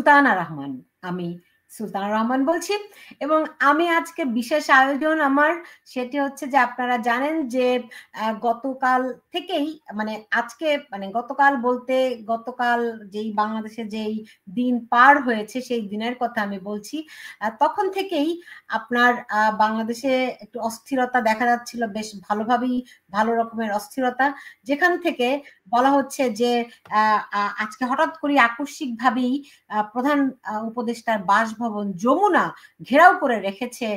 সুলতানা রহমান। আমি সুলতানা রহমান বলছি এবং আমি আজকে বিশেষ আয়োজন আমার, সেটি হচ্ছে যে আপনারা জানেন যে গতকাল থেকেই মানে আজকে মানে গতকাল বলতে গতকাল যেই বাংলাদেশে যেই দিন পার হয়েছে সেই দিনের কথা আমি বলছি। তখন থেকেই আপনার বাংলাদেশে একটু অস্থিরতা দেখা যাচ্ছিল, বেশ ভালোভাবেই ভালো রকমের অস্থিরতা, যেখান থেকে বলা হচ্ছে যে আজকে হঠাৎ করে আকস্মিকভাবেই প্রধান উপদেষ্টার বাসভবন যমুনা ঘেরাও করে রেখেছে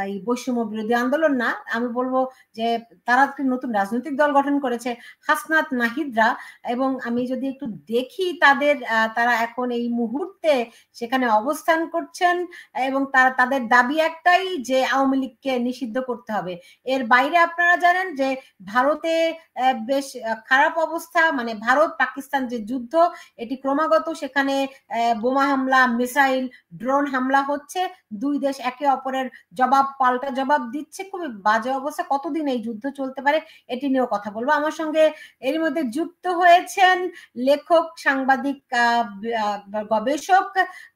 এই বৈষম্য বিরোধী আন্দোলন না, আমি বলবো যে তারা একটি নতুন রাজনৈতিক দল গঠন করেছে হাসনাত নাহিদরা। এবং আমি যদি একটু দেখি তারা এখন এই মুহূর্তে সেখানে অবস্থান করছেন এবং তাদের দাবি একটাই যে আওয়ামী লীগকে নিষিদ্ধ করতে হবে। এর বাইরে আপনারা জানেন যে ভারতে বেশ খারাপ অবস্থা, মানে ভারত পাকিস্তান যে যুদ্ধ এটি ক্রমাগত সেখানে বোমা হামলা, মিসাইল, ড্রোন হামলা হচ্ছে, দুই দেশ একে অপরের পাল্টা জবাব দিচ্ছে, খুবই বাজে অবস্থা। কতদিন এই যুদ্ধ চলতে পারে এটি নিয়েও কথা বলবো। আমার সঙ্গে এর মধ্যে যুক্ত হয়েছেন লেখক, সাংবাদিক, গবেষক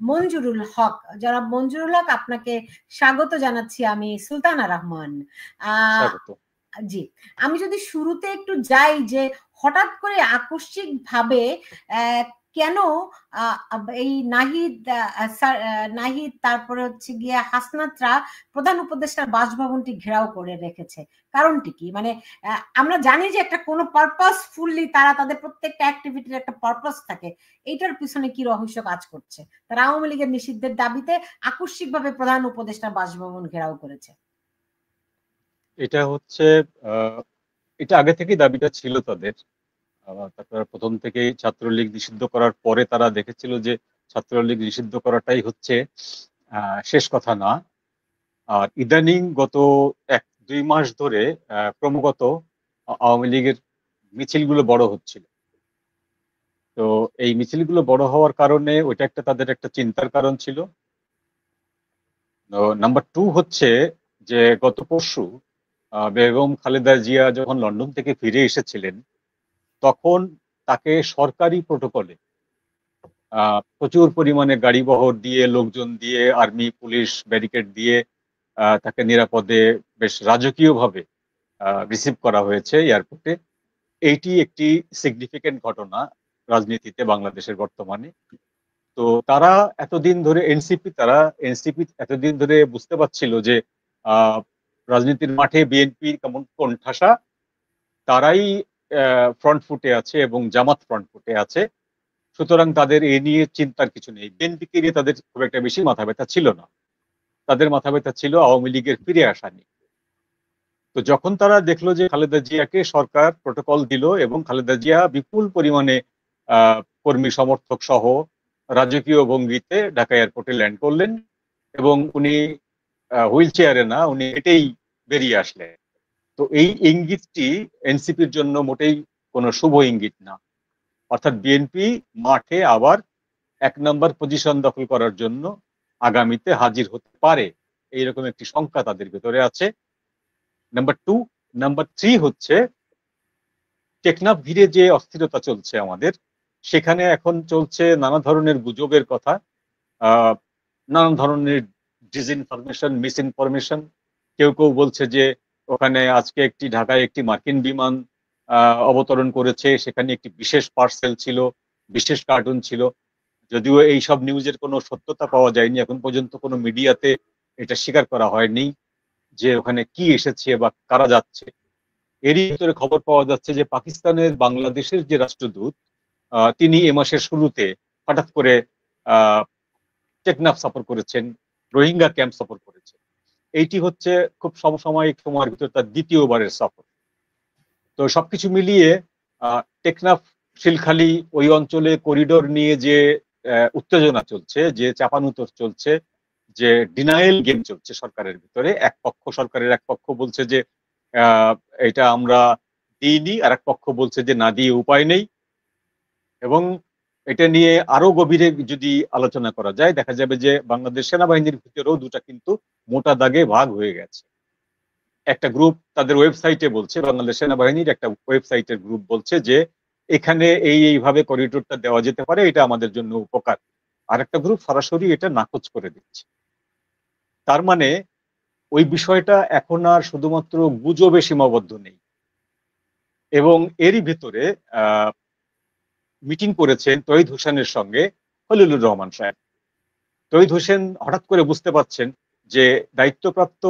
মঞ্জুরুল হক। যারা মঞ্জুরুল হক, আপনাকে স্বাগত জানাচ্ছি আমি সুলতানা রহমান। জি, আমি যদি শুরুতে একটু যাই যে হঠাৎ করে আকস্মিক ভাবে কেন এই নাহিদ তারপরে হচ্ছে গিয়ে হাসনাতরা প্রধান উপদেষ্টার বাসভবনটি ঘেরাও করে রেখেছে, কারণটি কি? মানে আমরা জানি যে একটা কোনো পারপাসফুলি তারা তাদের প্রত্যেকটা অ্যাক্টিভিটির একটা পারপাস থাকে, এইটার পিছনে কি রহস্য কাজ করছে? তারা আওয়ামী লীগের নিষিদ্ধের দাবিতে আকস্মিক ভাবে প্রধান উপদেষ্টার বাসভবন ঘেরাও করেছে। এটা হচ্ছে এটা আগে থেকেই দাবিটা ছিল তাদের। তারপর প্রথম থেকেই ছাত্রলীগ নিষিদ্ধ করার পরে তারা দেখেছিল যে ছাত্রলীগ নিষিদ্ধ করাটাই হচ্ছে শেষ কথা না। আর ইদানিং গত 1-2 মাস ধরে ক্রমাগত আওয়ামী লীগের মিছিলগুলো বড় হচ্ছিল। তো এই মিছিলগুলো বড় হওয়ার কারণে ওইটা একটা তাদের একটা চিন্তার কারণ ছিল। নাম্বার 2 হচ্ছে যে গত পরশু বেগম খালেদা জিয়া যখন লন্ডন থেকে ফিরে এসেছিলেন তখন তাকে সরকারি প্রটোকলে প্রচুর পরিমাণে গাড়ি বহর দিয়ে, লোকজন দিয়ে, আর্মি পুলিশ ব্যারিকেড দিয়ে তাকে নিরাপদে বেশ রাজকীয়ভাবে রিসিভ করা হয়েছে এয়ারপোর্টে। এইটি একটি সিগনিফিকেন্ট ঘটনা রাজনীতিতে বাংলাদেশের বর্তমানে। তো তারা এতদিন ধরে এনসিপি এতদিন ধরে বুঝতে পারছিল যে রাজনীতির মাঠে বিএনপি কেমন কোণঠাসা, তারাই ফ্রন্ট ফুটে আছে এবং জামাত ফ্রন্ট ফুটে আছে, সুতরাং তাদের এ নিয়ে চিন্তার কিছু নেই। বিএনপিকে নিয়ে তাদের খুব একটা বেশি মাথা ব্যথা ছিল না, তাদের মাথা ব্যথা ছিল আওয়ামী লীগের ফিরে আসা নিয়ে। তো যখন তারা দেখলো যে খালেদা জিয়াকে সরকার প্রটোকল দিল এবং খালেদা জিয়া বিপুল পরিমাণে কর্মী সমর্থক সহ রাজকীয় ভঙ্গিতে ঢাকা এয়ারপোর্টে ল্যান্ড করলেন এবং উনি হুইল চেয়ারে না, উনি হেঁটেই বেরিয়ে আসলেন। তো এই ইঙ্গিতটি এনসিপির জন্য মোটেই কোনো শুভ ইঙ্গিত না। অর্থাৎ বিএনপি মাঠে আবার 1 নম্বর পজিশন দখল করার জন্য আগামীতে হাজির হতে পারে, এইরকম একটি শঙ্কা তাদের ভিতরে আছে। নাম্বার 2। নাম্বার 3 হচ্ছে টেকনাফ ঘিরে যে অস্থিরতা চলছে আমাদের, সেখানে এখন চলছে নানা ধরনের গুজবের কথা, নানা ধরনের ডিসইনফরমেশন, মিসইনফরমেশন। কেউ কেউ বলছে যে ওখানে আজকে ঢাকায় একটি মার্কিন বিমান অবতরণ করেছে, সেখানে একটি বিশেষ পার্সেল ছিল, বিশেষ কার্টুন ছিল। যদিও এই সব নিউজের কোনো সত্যতা পাওয়া যায়নি, এখন পর্যন্ত কোনো মিডিয়াতে এটা স্বীকার করা হয়নি যে ওখানে কি এসেছে বা কারা যাচ্ছে। এরই ভিতরে খবর পাওয়া যাচ্ছে যে পাকিস্তানের বাংলাদেশের যে রাষ্ট্রদূত, তিনি এ মাসের শুরুতে হঠাৎ করে টেকনাফ সফর করেছেন, রোহিঙ্গা ক্যাম্প সফর করেছেন। এইটি হচ্ছে খুব সমসাময়িক সময়ের ভিতরে তার দ্বিতীয়বারের সফর। তো সবকিছু মিলিয়ে টেকনাফ, শিলখালী ওই অঞ্চলে করিডোর নিয়ে যে উত্তেজনা চলছে, যে চাপানুতর চলছে, যে ডিনায়েল গেম চলছে সরকারের ভিতরে, সরকারের এক পক্ষ বলছে যে এটা আমরা দিইনি, আর এক পক্ষ বলছে যে না দিয়ে উপায় নেই। এবং এটা নিয়ে আরো গভীরে যদি আলোচনা করা যায়, দেখা যাবে যে বাংলাদেশ সেনাবাহিনীর ভিতরেও দুটা কিন্তু মোটা দাগে ভাগ হয়ে গেছে। একটা গ্রুপ তাদের ওয়েবসাইটে বলছে, বাংলাদেশ সেনাবাহিনীর একটা ওয়েবসাইটের গ্রুপ বলছে যে এখানে এইভাবে করিডোরটা দেওয়া যেতে পারে, এটা আমাদের জন্য উপকার। আরেকটা গ্রুপ সরাসরি এটা নাকচ করে দিচ্ছে। তার মানে ওই বিষয়টা এখন আর শুধুমাত্র গুজবে সীমাবদ্ধ নেই। এবং এরই ভিতরে মিটিং করেছেন তৌহিদ হোসেনের সঙ্গে খলিলুর রহমান সাহেব। তৌহিদ হোসেন হঠাৎ করে বুঝতে পারছেন যে দায়িত্বপ্রাপ্ত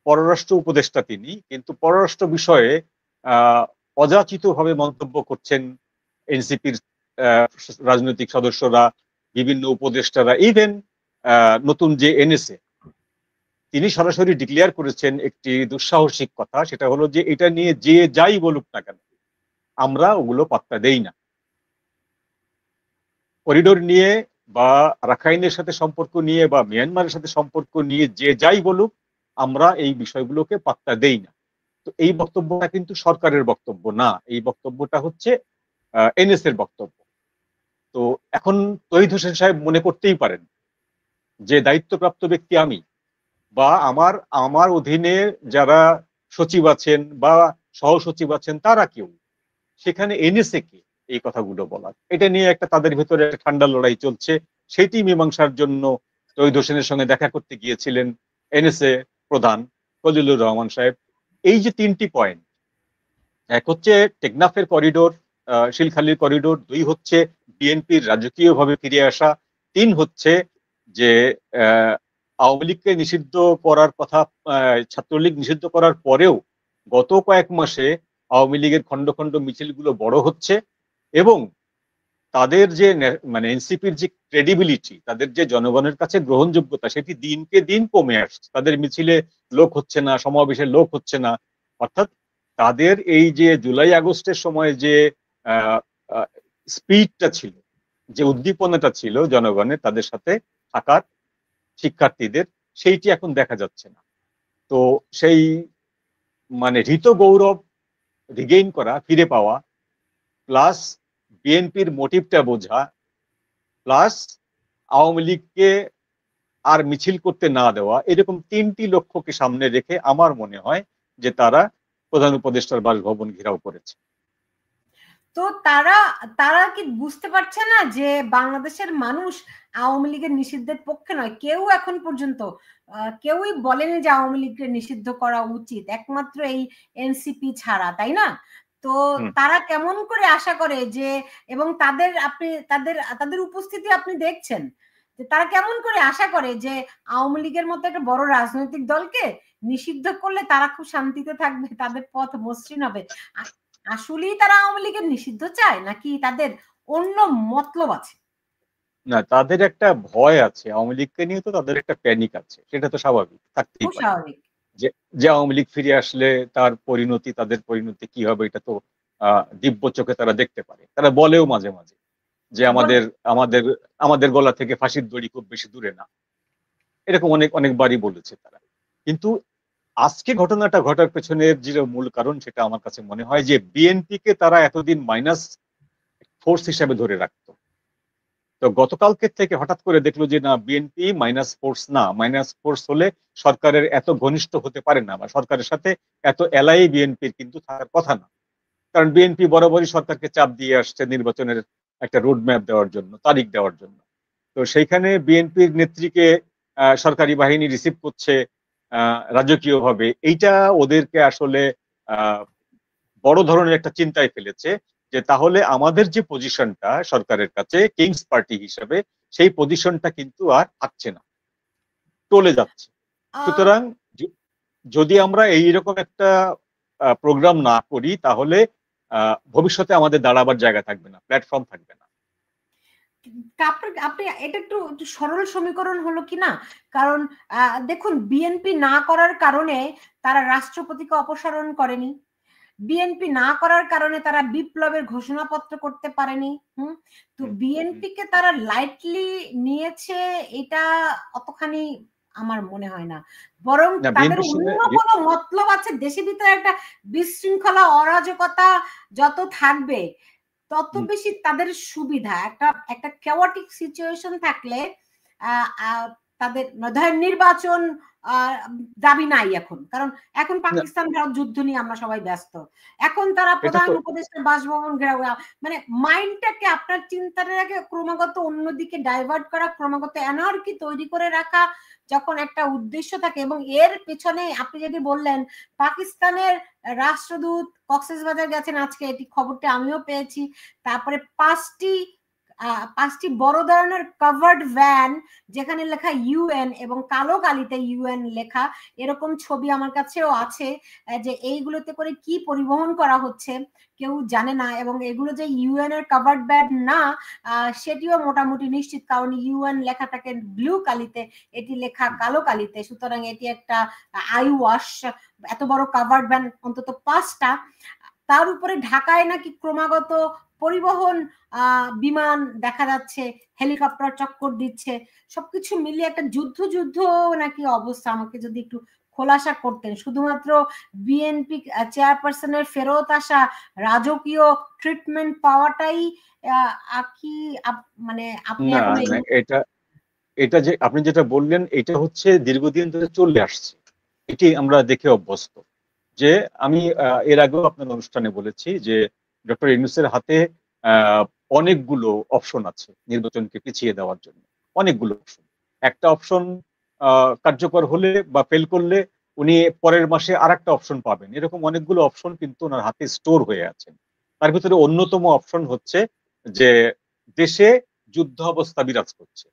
পররাষ্ট্র উপদেষ্টা তিনি, কিন্তু পররাষ্ট্র বিষয়ে অযাচিতভাবে মন্তব্য করছেন এনসিপির রাজনৈতিক সদস্যরা, বিভিন্ন উপদেষ্টারা, ইভেন নতুন যে এনএসএ, তিনি সরাসরি ডিক্লেয়ার করেছেন একটি দুঃসাহসিক কথা, সেটা হলো যে এটা নিয়ে যে যাই বলুক না কেন আমরা ওগুলো পাত্তা দেই না। করিডোর নিয়ে বা রাখাইনের সাথে সম্পর্ক নিয়ে বা মিয়ানমারের সাথে সম্পর্ক নিয়ে যে যাই বলুক আমরা এই বিষয়গুলোকে পাত্তা দেই না। তো এই বক্তব্যটা কিন্তু সরকারের বক্তব্য না, এই বক্তব্যটা হচ্ছে এনএস এর বক্তব্য। তো এখন তৌহিদ হোসেন সাহেব মনে করতেই পারেন যে দায়িত্বপ্রাপ্ত ব্যক্তি আমি বা আমার অধীনে যারা সচিব আছেন বা সহসচিব আছেন তারা কেউ, সেখানে এনএসএ কে এই কথাগুলো বলার, এটা নিয়ে একটা তাদের ভিতরে একটা ঠান্ডা লড়াই চলছে। সেটি মীমাংসার জন্য তৌহিদ হোসেনের সঙ্গে দেখা করতে গিয়েছিলেন এনএসএ প্রধান খলিলুর রহমান সাহেব। এই যে তিনটি পয়েন্ট, এক হচ্ছে টেকনাফের করিডোর, শিলখালির করিডোর, দুই হচ্ছে বিএনপির রাজকীয়ভাবে ফিরে আসা, তিন হচ্ছে যে আওয়ামী লীগকে নিষিদ্ধ করার কথা, ছাত্রলীগ নিষিদ্ধ করার পরেও গত কয়েক মাসে আওয়ামী লীগের খন্ড খন্ড মিছিলগুলো বড় হচ্ছে এবং তাদের যে মানে এনসিপির যে ক্রেডিবিলিটি, তাদের যে জনগণের কাছে গ্রহণযোগ্যতা, সেটি দিনকে দিন কমে আসছে। তাদের মিছিলে লোক হচ্ছে না, সমাবেশে লোক হচ্ছে না। অর্থাৎ তাদের এই যে জুলাই আগস্টের সময় যে স্পিডটা ছিল, যে উদ্দীপনাটা ছিল জনগণের তাদের সাথে থাকার, শিক্ষার্থীদের, সেইটি এখন দেখা যাচ্ছে না। তো সেই মানে হৃত গৌরব রিগেইন করা, ফিরে পাওয়া, প্লাস বিএনপির মোটিভটা বোঝা, প্লাস আওয়ামী লীগকে আর মিছিল করতে না দেওয়া, এরকম তিনটি লক্ষ্যকে সামনে রেখে আমার মনে হয় যে তারা প্রধান উপদেষ্টার বাসভবন ঘেরাও করেছে। তো তারা তারা কি বুঝতে পারছে না যে বাংলাদেশের মানুষ আওয়ামী লীগের নিষিদ্ধের পক্ষে নয়? কেউ এখন পর্যন্ত কেউই বলেনি যে আওয়ামী লীগকে নিষিদ্ধ করা উচিত, একমাত্র এই এনসিপি ছাড়া, তাই না? তো তারা কেমন করে আশা করে যে, এবং তাদের আপনি তাদের তাদের উপস্থিতি আপনি দেখছেন যে তারা কেমন করে আশা করে যে আওয়ামী লীগের মতো একটা বড় রাজনৈতিক দলকে নিষিদ্ধ করলে তারা খুব শান্তিতে থাকবে, তাদের পথ মসৃণ হবে? আসলেই তারা আওয়ামী লীগের নিষিদ্ধ চায় নাকি তাদের অন্য মতলব আছে? না, তাদের একটা ভয় আছে, আওয়ামী লীগকে নিয়ে তো তাদের একটা প্যানিক আছে, সেটা তো স্বাভাবিক, থাকতেই পারে। স্বাভাবিক যে আওয়ামী লীগ ফিরে আসলে তার পরিণতি, তাদের পরিণতি কি হবে এটা তো দিব্য চোখে তারা দেখতে পারে। তারা বলেও মাঝে মাঝে যে আমাদের আমাদের আমাদের গলা থেকে ফাঁসির দড়ি খুব বেশি দূরে না, এরকম অনেকবারই বলেছে তারা। কিন্তু আজকে ঘটনাটা ঘটার পেছনের যে মূল কারণ, সেটা আমার কাছে মনে হয় যে বিএনপি কে তারা এতদিন মাইনাস ফোর্স হিসাবে ধরে রাখতো। তো গতকালকে থেকে হঠাৎ করে দেখলো যে না, বিএনপি মাইনাস ফোর্স না, মাইনাস ফোর্স হলে সরকারের এত ঘনিষ্ঠ হতে পারে না বা সরকারের সাথে এত এলাই বিএনপির কিন্তু থাকার কথা না। কারণ বিএনপি বরাবরই সরকারকে চাপ দিয়ে আসছে নির্বাচনের একটা রোড ম্যাপ দেওয়ার জন্য, তারিখ দেওয়ার জন্য। তো সেইখানে বিএনপির নেত্রীকে সরকারি বাহিনী রিসিভ করছে রাজকীয়ভাবে, এইটা ওদেরকে আসলে বড় ধরনের একটা চিন্তায় ফেলেছে যে তাহলে আমাদের যে পজিশনটা সরকারের কাছে কিংস পার্টি হিসেবে, সেই পজিশনটা কিন্তু আর থাকছে না, চলে যাচ্ছে। সুতরাং যদি আমরা এইরকম একটা প্রোগ্রাম না করি তাহলে ভবিষ্যতে আমাদের দাঁড়াবার জায়গা থাকবে না, প্ল্যাটফর্ম থাকবে না। আপনি এটা একটু সরল সমীকরণ হলো কি না? কারণ দেখুন, বিএনপি না করার কারণে তারা রাষ্ট্রপতিকে অপসারণ করেনি, বিএনপি না করার কারণে তারা বিপ্লবের ঘোষণাপত্র করতে পারেনি। তো বিএনপি কে তারা লাইটলি নিয়েছে, এটা অতখানি আমার মনে হয় না। বরং তাদের অন্য কোনো মতলব আছে। দেশের ভিতরে একটা বিশৃঙ্খলা, অরাজকতা যত থাকবে তত বেশি তাদের সুবিধা। একটা chaotic সিচুয়েশন থাকলে তাদের ধরেন নির্বাচন দাবি নাই এখন, কারণ এখন পাকিস্তান ভারত যুদ্ধ নিয়ে আমরা সবাই ব্যস্ত। এখন তারা প্রধান উপদেষ্টা বাসভবন ঘেরাও, মানে মাইন্ডটাকে আপনার চিন্তাটাকে ক্রমাগত অন্যদিকে ডাইভার্ট করা, ক্রমাগত অ্যানার্কি তৈরি করে রাখা যখন একটা উদ্দেশ্য থাকে। এবং এর পেছনে আপনি যদি বললেন পাকিস্তানের রাষ্ট্রদূত কক্সবাজার গেছেন আজকে, এটি খবরটা আমিও পেয়েছি। তারপরে 5টি বড় ধরনের কভার্ড ভ্যান যেখানে লেখা ইউএন এবং কালো কালিতে ইউএন লেখা, এরকম ছবি আমার কাছেও আছে। যে এইগুলোতে করে কি পরিবহন করা হচ্ছে কেউ জানে না, এবং এগুলো যে ইউএন এর কভার্ড ভ্যান না সেটিও মোটামুটি নিশ্চিত, কারণ ইউএন লেখা থাকে ব্লু কালিতে, এটি লেখা কালো কালিতে। সুতরাং এটি একটা আই ওয়াশ। এত বড় কভার্ড ভ্যান অন্তত 5টা। তার উপরে ঢাকায় নাকি ক্রমাগত পরিবহন বিমান দেখা যাচ্ছে, হেলিকপ্টার চক্কর দিচ্ছে। সবকিছু মিলিয়ে একটা যুদ্ধ নাকি অবস্থা। আমাকে যদি একটু খোলাসা করতেন। শুধুমাত্র বিএনপি চেয়ারপারসনের ফেরত আসা, রাজকীয় ট্রিটমেন্ট পাওয়াটাই কি মানে আপনি এখন এটা যে আপনি যেটা বললেন এটা হচ্ছে দীর্ঘদিন ধরে চলে আসছে, এটি আমরা দেখে অভ্যস্ত। যে আমি এর আগেও আপনার অনুষ্ঠানে বলেছি যে ডক্টর ইউনূসের হাতে অনেকগুলো অপশন আছে নির্বাচনকে পিছিয়ে দেওয়ার জন্য, অনেকগুলো অপশন। একটা অপশন কার্যকর হলে বা ফেল করলে উনি পরের মাসে আর একটা অপশন পাবেন, এরকম অনেকগুলো অপশন কিন্তু ওনার হাতে স্টোর হয়ে আছে। তার ভিতরে অন্যতম অপশন হচ্ছে যে দেশে যুদ্ধ অবস্থা বিরাজ করছে।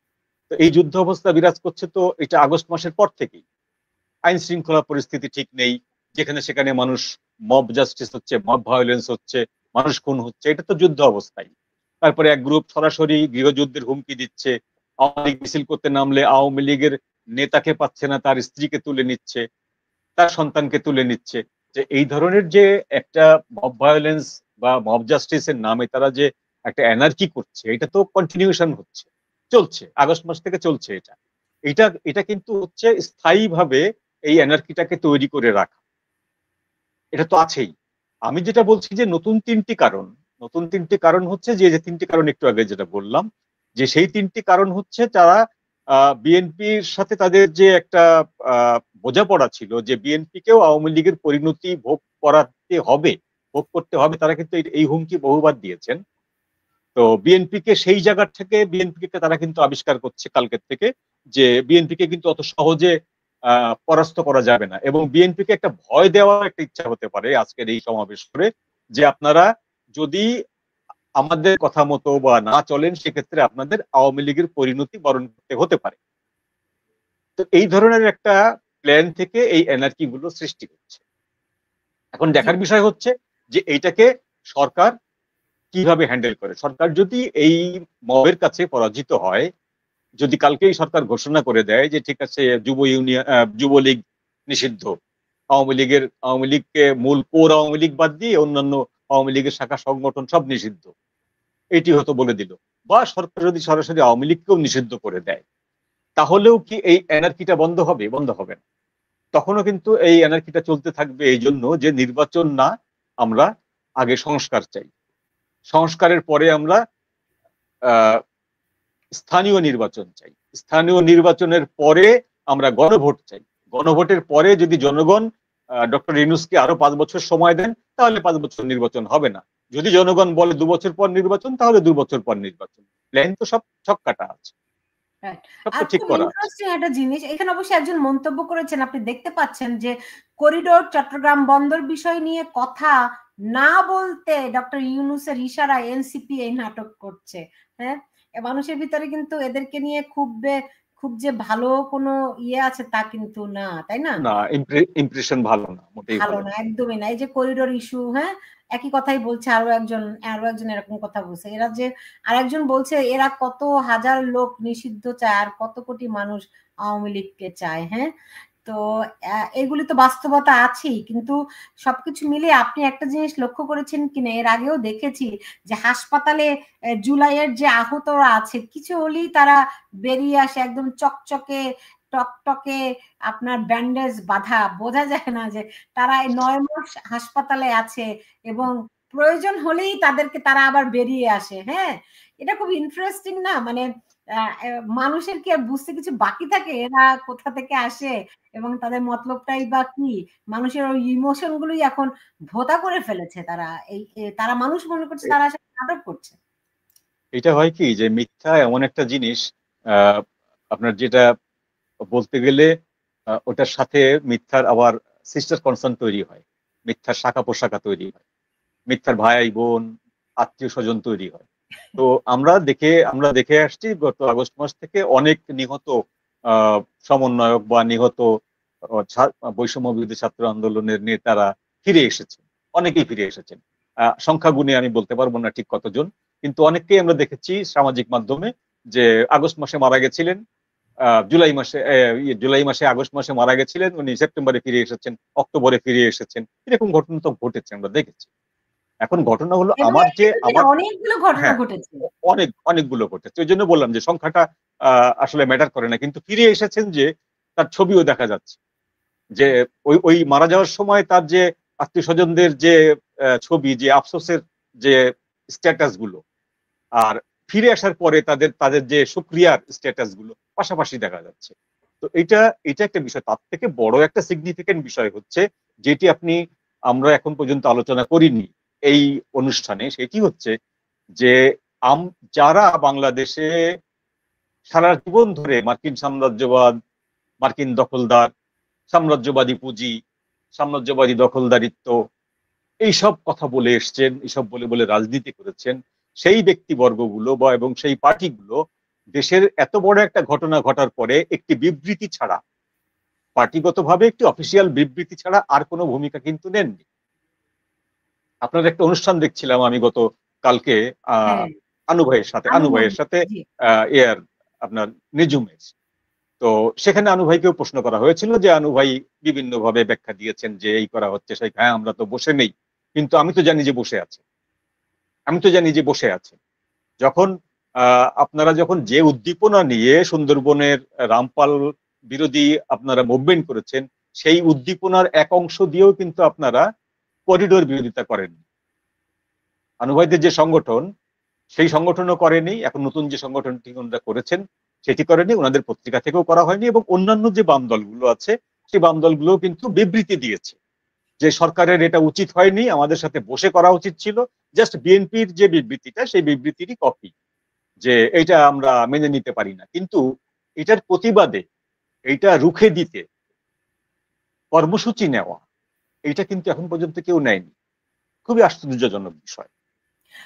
তো এই যুদ্ধ অবস্থা বিরাজ করছে, তো এটা আগস্ট মাসের পর থেকেই আইন শৃঙ্খলা পরিস্থিতি ঠিক নেই, যেখানে সেখানে মানুষ মব জাস্টিস হচ্ছে, মব ভায়োলেন্স হচ্ছে, মানুষ খুন হচ্ছে, এটা তো যুদ্ধ অবস্থায়। তারপরে এক গ্রুপ সরাসরি গৃহযুদ্ধের হুমকি দিচ্ছে, আওয়ামী লীগ মিছিল করতে নামলে আওয়ামী লীগের নেতাকে পাচ্ছে না, তার স্ত্রীকে তুলে নিচ্ছে, তার সন্তানকে তুলে নিচ্ছে। যে এই ধরনের যে একটা মব ভায়োলেন্স বা মব জাস্টিসের নামে তারা যে একটা এনার্জি করছে, এটা তো কন্টিনিউশন হচ্ছে, চলছে, আগস্ট মাস থেকে চলছে। এটা এটা কিন্তু হচ্ছে স্থায়ীভাবে এই এনার্জিটাকে তৈরি করে রাখা, এটা তো আছেই। আমি যেটা বলছি যে নতুন তিনটি কারণ হচ্ছে যে 3টি কারণ একটু আগে যেটা বললাম, যে সেই 3টি কারণ হচ্ছে তারা বিএনপির সাথে তাদের যে একটা বোঝাপড়া ছিল যে বিএনপি কেও আওয়ামী লীগের পরিণতি ভোগ করতে হবে, তারা কিন্তু এই হুমকি বহুবার দিয়েছেন। তো বিএনপিকে সেই জায়গা থেকে বিএনপিকে তারা কিন্তু আবিষ্কার করছে কালকের থেকে যে বিএনপিকে কিন্তু অত সহজে পরাস্ত করা যাবে না, এবং বিএনপিকে একটা ভয় দেওয়ার একটা ইচ্ছা হতে পারে আজকের এই সমাবেশ করে, যে আপনারা যদি আমাদের কথা মতো বা না চলেন সেক্ষেত্রে আপনাদের আওয়ামী লীগের পরিণতি বরণ করতে হতে পারে। তো এই ধরনের একটা প্ল্যান থেকে এই এনার্জি গুলো সৃষ্টি হচ্ছে। এখন দেখার বিষয় হচ্ছে যে এইটাকে সরকার কিভাবে হ্যান্ডেল করে। সরকার যদি এই মবের কাছে পরাজিত হয়, যদি কালকেই সরকার ঘোষণা করে দেয় যে ঠিক আছে যুবলীগ নিষিদ্ধ, আওয়ামী লীগকে মূল কোর আওয়ামী লীগ বাদ দিয়ে অন্যান্য আওয়ামী লীগের শাখা সংগঠন সব নিষিদ্ধ, এটি হয়তো বলে দিল, বা সরকার যদি সরাসরি আওয়ামী লীগকেও নিষিদ্ধ করে দেয়, তাহলেও কি এই এনার্কিটা বন্ধ হবে? বন্ধ হবে না। তখনও কিন্তু এই এনার্কিটা চলতে থাকবে, এই জন্য যে নির্বাচন না, আমরা আগে সংস্কার চাই, সংস্কারের পরে আমরা স্থানীয় নির্বাচন চাই, স্থানীয় নির্বাচনের পরে আমরা গণভোট চাই, গণভোটের পরে যদি জনগণ ডক্টর ইউনূসকে আরো 5 বছর সময় দেন তাহলে 5 বছর নির্বাচন হবে না। যদি জনগণ বলে 2 বছর পর নির্বাচন, তাহলে 2 বছর পর নির্বাচন। প্ল্যান তো সব ছককাটা আছে, সব তো ঠিক করা আছে। একটা জিনিস এখানে অবশ্যই একজন মন্তব্য করেছেন, আপনি দেখতে পাচ্ছেন যে করিডোর চট্টগ্রাম বন্দর বিষয় নিয়ে কথা না বলতে ডক্টর ইউনূসের ইশারা এনসিপি এই নাটক করছে। হ্যাঁ, মানুষের ভিতরে কিন্তু এদেরকে নিয়ে খুব যে ভালো কোনো ইয়ে আছে তা কিন্তু না, তাই না? না, ইমপ্রেশন ভালো না, মোটেই ভালো না, একদমই না। এই যে করিডোর ইস্যু, হ্যাঁ, একই কথাই বলছে আরো একজন এরকম কথা বলছে। এরা যে আরেকজন বলছে এরা কত হাজার লোক নিষিদ্ধ চায় আর কত কোটি মানুষ আওয়ামী লীগকে চায়। হ্যাঁ, তো এগুলি তো বাস্তবতা আছেই, কিন্তু সবকিছু মিলিয়ে আপনি একটা জিনিস লক্ষ্য করেছেন কিনা, এর আগেও দেখেছি যে হাসপাতালে জুলাইয়ের যে আহতরা আছে কিছু হলেই তারা বেরিয়ে আসে একদম চকচকে টকটকে, আপনার ব্যান্ডেজ বাঁধা, বোঝা যায় না যে তারা 9 মাস হাসপাতালে আছে এবং প্রয়োজন হলেই তারা আবার বেরিয়ে আসে। হ্যাঁ, এটা খুব ইন্টারেস্টিং না? মানে মানুষের কি আর বুঝতে কিছু বাকি থাকে? এরা কোথা থেকে আসে এবং তাদের মতলবটাই বা কি? মানুষের ওই ইমোশন গুলোই এখন ভোঁতা করে ফেলেছে তারা। তারা মানুষ মনে করছে, তারা আসলে নাটক করছে। এটা হয় কি যে মিথ্যা এমন একটা জিনিস, আপনার যেটা বলতে গেলে ওটার সাথে মিথ্যার আবার সিস্টার কনসার্ন তৈরি হয়, মিথ্যার শাখা প্রশাখা তৈরি হয়, মিথ্যার ভাই বোন আত্মীয় স্বজন তৈরি হয়। তো আমরা দেখে আসছি গত আগস্ট মাস থেকে অনেক নিহত সমন্বয়ক বা নিহত বৈষম্য বিরোধী ছাত্র আন্দোলনের নেতারা ফিরে এসেছেন, অনেকেই ফিরে এসেছেন। সংখ্যা গুণে আমি বলতে পারবো না ঠিক কতজন, কিন্তু অনেককেই আমরা দেখেছি সামাজিক মাধ্যমে যে আগস্ট মাসে মারা গেছিলেন, জুলাই মাসে আগস্ট মাসে মারা গেছিলেন, উনি সেপ্টেম্বরে ফিরে এসেছেন, অক্টোবরে ফিরে এসেছেন, এরকম ঘটনা তো ঘটেছে, আমরা দেখেছি। এখন ঘটনা হলো এবং আমার যে আমার অনেকগুলো ঘটনা হ্যাঁ, ঘটেছে। অনেকগুলো ঘটেছে, ওই জন্য বললাম যে সংখ্যাটা আসলে ম্যাটার করে না, কিন্তু ফিরে এসেছেন যে তার ছবিও দেখা যাচ্ছে যে ওই ওই মারা যাওয়ার সময় তার যে আত্মীয় স্বজনদের যে ছবি, যে আফসোসের যে স্ট্যাটাস গুলো, আর ফিরে আসার পরে তাদের তাদের যে সুক্রিয়ার স্ট্যাটাস গুলো পাশাপাশি দেখা যাচ্ছে। তো এটা এটা একটা বিষয়। তার থেকে বড় একটা সিগনিফিকেন্ট বিষয় হচ্ছে, যেটি আমরা এখন পর্যন্ত আলোচনা করিনি এই অনুষ্ঠানে, সেটি হচ্ছে যে যারা বাংলাদেশে সারা জীবন ধরে মার্কিন সাম্রাজ্যবাদ, মার্কিন দখলদার, সাম্রাজ্যবাদী পুঁজি, সাম্রাজ্যবাদী দখলদারিত্ব, এইসব কথা বলে এসছেন, এইসব বলে বলে রাজনীতি করেছেন, সেই ব্যক্তিবর্গগুলো বা এবং সেই পার্টিগুলো দেশের এত বড় একটা ঘটনা ঘটার পরে একটি বিবৃতি ছাড়া, পার্টিগতভাবে একটি অফিসিয়াল বিবৃতি ছাড়া আর কোনো ভূমিকা কিন্তু নেননি। আপনার একটা অনুষ্ঠান দেখছিলাম আমি গত কালকে হ্যাঁ, আনু ভাইয়ের সাথে জি। এয়ার আপনার নিজুমের। তো সেখানে আনু ভাইকেও প্রশ্ন করা হয়েছিল যে আনু ভাই বিভিন্ন ভাবে ব্যাখ্যা দিয়েছেন যে এই করা হচ্ছে, সেই হ্যাঁ আমরা তো বসে নেই, কিন্তু আমি তো জানি যে বসে আছে, আমি তো জানি যে বসে আছে। যখন আপনারা যখন যে উদ্দীপনা নিয়ে সুন্দরবনের রামপাল বিরোধী আপনারা মুভমেন্ট করেছেন, সেই উদ্দীপনার এক অংশ দিয়েও কিন্তু আপনারা করিডোর বিরোধিতা করেন। আনু ভাইদের যে সংগঠন, সেই সংগঠনও করেনি, এখন নতুন যে সংগঠনটি ওনারা করেছেন সেটি করেনি, ওনাদের পত্রিকা থেকেও করা হয়নি, এবং অন্যান্য যে বাম দলগুলো আছে সেই বাম দলগুলো কিন্তু বিবৃতি দিয়েছে যে সরকারের এটা উচিত হয়নি, আমাদের সাথে বসে করা উচিত ছিল। জাস্ট বিএনপির যে বিবৃতিটা, সেই বিবৃতিরই কপি, যে এটা আমরা মেনে নিতে পারি না। কিন্তু এটার প্রতিবাদে, এইটা রুখে দিতে কর্মসূচি নেওয়া, এটা কিন্তু এখন পর্যন্ত কেউ নেয়নি। খুবই আশ্চর্যজনক বিষয়।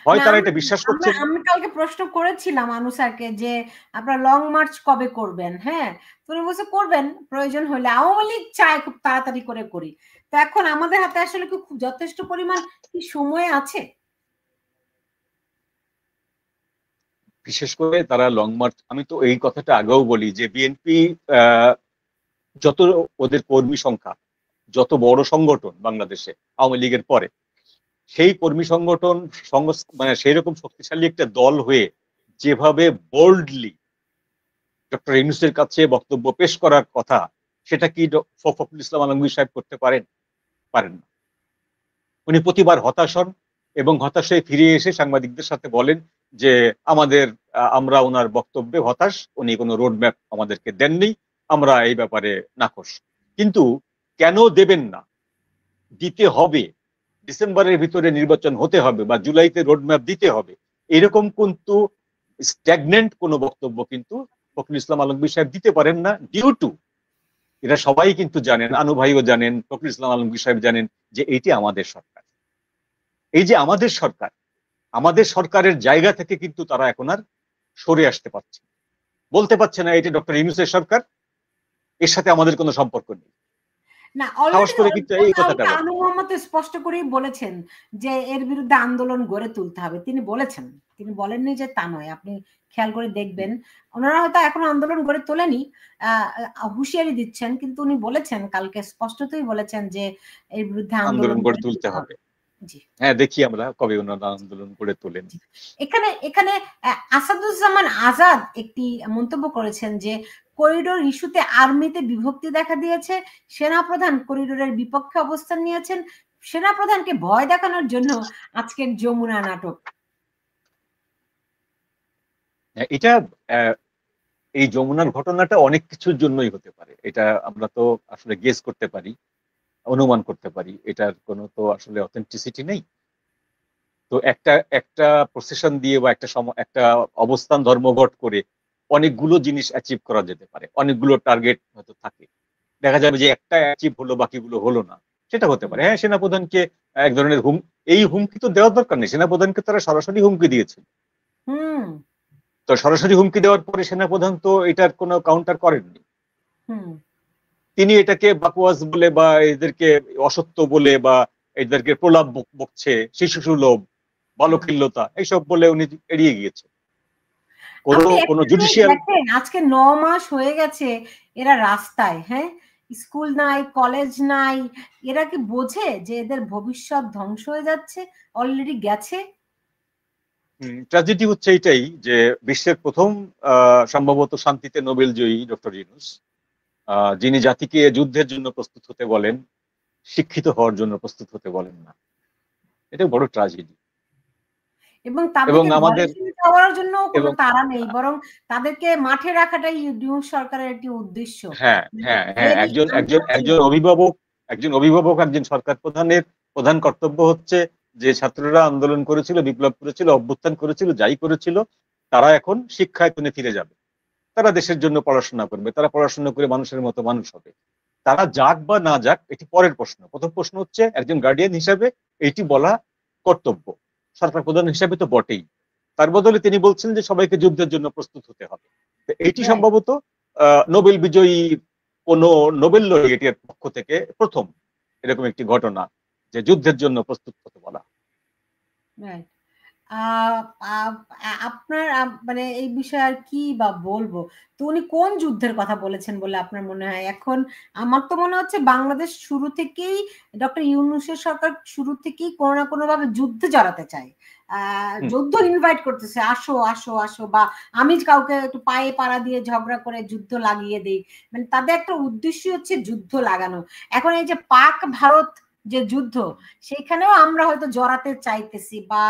হয় না, তারা এটা বিশ্বাস করছেন না। আমি কালকে প্রশ্ন করেছিলাম আনু স্যারকে যে আপনারা লং মার্চ কবে করবেন? হ্যাঁ, তো উনি বলছে করবেন প্রয়োজন হলে। আওয়ামী লীগ চায় খুব তাড়াতাড়ি করে করি। তো এখন আমাদের হাতে আসলে কি খুব যথেষ্ট পরিমাণ কি সময় আছে? বিশেষ করে তারা লং মার্চ, আমি তো এই কথাটা আগেও বলি যে বিএনপি যত, ওদের কর্মী সংখ্যা যত বড় সংগঠন বাংলাদেশে আওয়ামী লীগের পরে, সেই কর্মী সংগঠন মানে সেই রকম শক্তিশালী একটা দল হয়ে যেভাবে বোল্ডলি ডক্টর ইউনূসের কাছে বক্তব্য পেশ করার কথা, সেটা কি ফখরুল ইসলাম আলমগীর সাহেব করতে পারেন? পারেন না। উনি প্রতিবার হতাশ হন এবং হতাশ হয়ে ফিরে এসে সাংবাদিকদের সাথে বলেন যে আমরা ওনার বক্তব্যে হতাশ, উনি কোনো রোড ম্যাপ আমাদেরকে দেননি, আমরা এই ব্যাপারে নাখোশ। কিন্তু কেন দেবেন না? দিতে হবে। ডিসেম্বরের ভিতরে নির্বাচন হতে হবে বা জুলাইতে রোড ম্যাপ দিতে হবে, এরকম কিন্তু স্ট্যাগনেন্ট কোনো বক্তব্য কিন্তু ফখরুল ইসলাম আলমগীর সাহেব দিতে পারেন না, ডিউ টু, এরা সবাই কিন্তু জানেন, আনু ভাইও জানেন, ফখরুল ইসলাম আলমগীর সাহেব জানেন যে এইটি আমাদের সরকার। এই যে আমাদের সরকার, আমাদের সরকারের জায়গা থেকে কিন্তু তারা এখন আর সরে আসতে পারছে, বলতে পারছে না এটি ডক্টর ইউনূসের সরকার, এর সাথে আমাদের কোনো সম্পর্ক নেই। না, সাহস অলরেডি করে কিন্তু এই কথাটা বলে। আনু মোহাম্মদ স্পষ্ট করেই বলেছেন যে এর বিরুদ্ধে আন্দোলন গড়ে তুলতে হবে। তিনি বলেছেন, তিনি বলেননি যে তা নয়। আপনি খেয়াল করে দেখবেন, ওনারা হয়তো এখনো আন্দোলন গড়ে তোলেনি, হুঁশিয়ারি দিচ্ছেন, কিন্তু উনি বলেছেন কালকে, স্পষ্টতই বলেছেন যে এর বিরুদ্ধে আন্দোলন আন্দোলন গড়ে গড়ে তুলতে তুলতে হবে। হবে। জি, হ্যাঁ, দেখি আমরা কবে ওনারা আন্দোলন গড়ে তোলেন। জি। এখানে এখানে আসাদুজ্জামান আজাদ একটি মন্তব্য করেছেন যে করিডোর ইস্যুতে আর্মিতে বিভক্তি দেখা দিয়েছে, সেনাপ্রধান করিডোরের বিপক্ষে অবস্থান নিয়েছেন, সেনাপ্রধানকে ভয় দেখানোর জন্য আজকের যমুনা নাটক। এটা এই যমুনার ঘটনাটা অনেক কিছুর জন্যই হতে পারে, এটা আমরা তো আসলে গেস করতে পারি, অনুমান করতে পারি, এটার কোনো তো আসলে অথেন্টিসিটি নেই। তো একটা একটা প্রসেশন দিয়ে বা একটা অবস্থান ধর্মঘট করে অনেকগুলো জিনিস অ্যাচিভ করা যেতে পারে, অনেকগুলো টার্গেট হয়তো থাকে, দেখা যাবে যে একটা অ্যাচিভ হলো বাকিগুলো হলো না, সেটা হতে পারে। হ্যাঁ, সেনাপ্রধানকে এক ধরনের এই হুমকি তো দেওয়ার দরকার নেই, সেনাপ্রধানকে তারা সরাসরি হুমকি দিয়েছে। তো সরাসরি হুমকি দেওয়ার পরে সেনাপ্রধান তো এটার কোনো কাউন্টার করেননি, তিনি এটাকে বাকওয়াজ বলে বা এদেরকে অসত্য বলে বা এদেরকে প্রলাপ বকছে, শিশু সুলভ, বালকিল্যতা এইসব বলে উনি এড়িয়ে গিয়েছে। কোন জুডিশিয়াল দেখেন আজকে 9 মাস হয়ে গেছে এরা রাস্তায়, হ্যাঁ, স্কুল নাই, কলেজ নাই, এরা কি বোঝে যে এদের ভবিষ্যৎ ধ্বংস হয়ে যাচ্ছে, অলরেডি গেছে? ট্র্যাজেডি হচ্ছে এটাই যে বিশ্বের প্রথম সম্ভবত শান্তিতে নোবেল জয়ী ডক্টর ইউনূস, যিনি জাতিকে যুদ্ধের জন্য প্রস্তুত হতে বলেন, শিক্ষিত হওয়ার জন্য প্রস্তুত হতে বলেন না, এটা বড় ট্র্যাজেডি। এবং তাদেরকে ঘরে ফিরে যাওয়ার জন্য কোনো তাড়া নেই, বরং তাদেরকে মাঠে রাখাটাই ইউনূস সরকারের একটি উদ্দেশ্য। হ্যাঁ হ্যাঁ হ্যাঁ, একজন অভিভাবক একজন সরকার প্রধানের প্রধান কর্তব্য হচ্ছে যে ছাত্ররা আন্দোলন করেছিল, বিপ্লব করেছিল, অভ্যুত্থান করেছিল, যাই করেছিল, তারা এখন শিক্ষায় ফিরে যাবে, তারা দেশের জন্য পড়াশোনা করবে, তারা পড়াশোনা করে মানুষের মতো মানুষ হবে। তারা যাক বা না যাক এটি পরের প্রশ্ন, প্রথম প্রশ্ন হচ্ছে একজন গার্ডিয়ান হিসাবে এইটি বলা কর্তব্য, সরকার প্রধান হিসাবে তো বটেই। তার বদলে তিনি বলছেন যে সবাইকে যুদ্ধের জন্য প্রস্তুত হতে হবে। এইটি সম্ভবত নোবেল বিজয়ী কোন নোবেল লরিয়েটের পক্ষ থেকে প্রথম এরকম একটি ঘটনা যে যুদ্ধের জন্য প্রস্তুত হতে বলা। আপনার মানে এই বিষয়ে আর কি বা বলবো, তো উনি কোন যুদ্ধের কথা বলেছেন বলে আপনার মনে হয়? এখন আমার তো মনে হচ্ছে বাংলাদেশ শুরু থেকেই, ডক্টর ইউনূসের সরকার শুরু থেকেই কোনো না কোনো ভাবে যুদ্ধে জড়াতে চায়, যুদ্ধ ইনভাইট করতেছে, আসো আসো আসো, বা আমি কাউকে একটু পায়ে পাড়া দিয়ে ঝগড়া করে যুদ্ধ লাগিয়ে দেই, মানে তাদের একটা উদ্দেশ্য হচ্ছে যুদ্ধ লাগানো। এখন এই যে পাক ভারত যে যুদ্ধ, সেখানেও আমরা হয়তো জড়াতে চাইতেছি, বা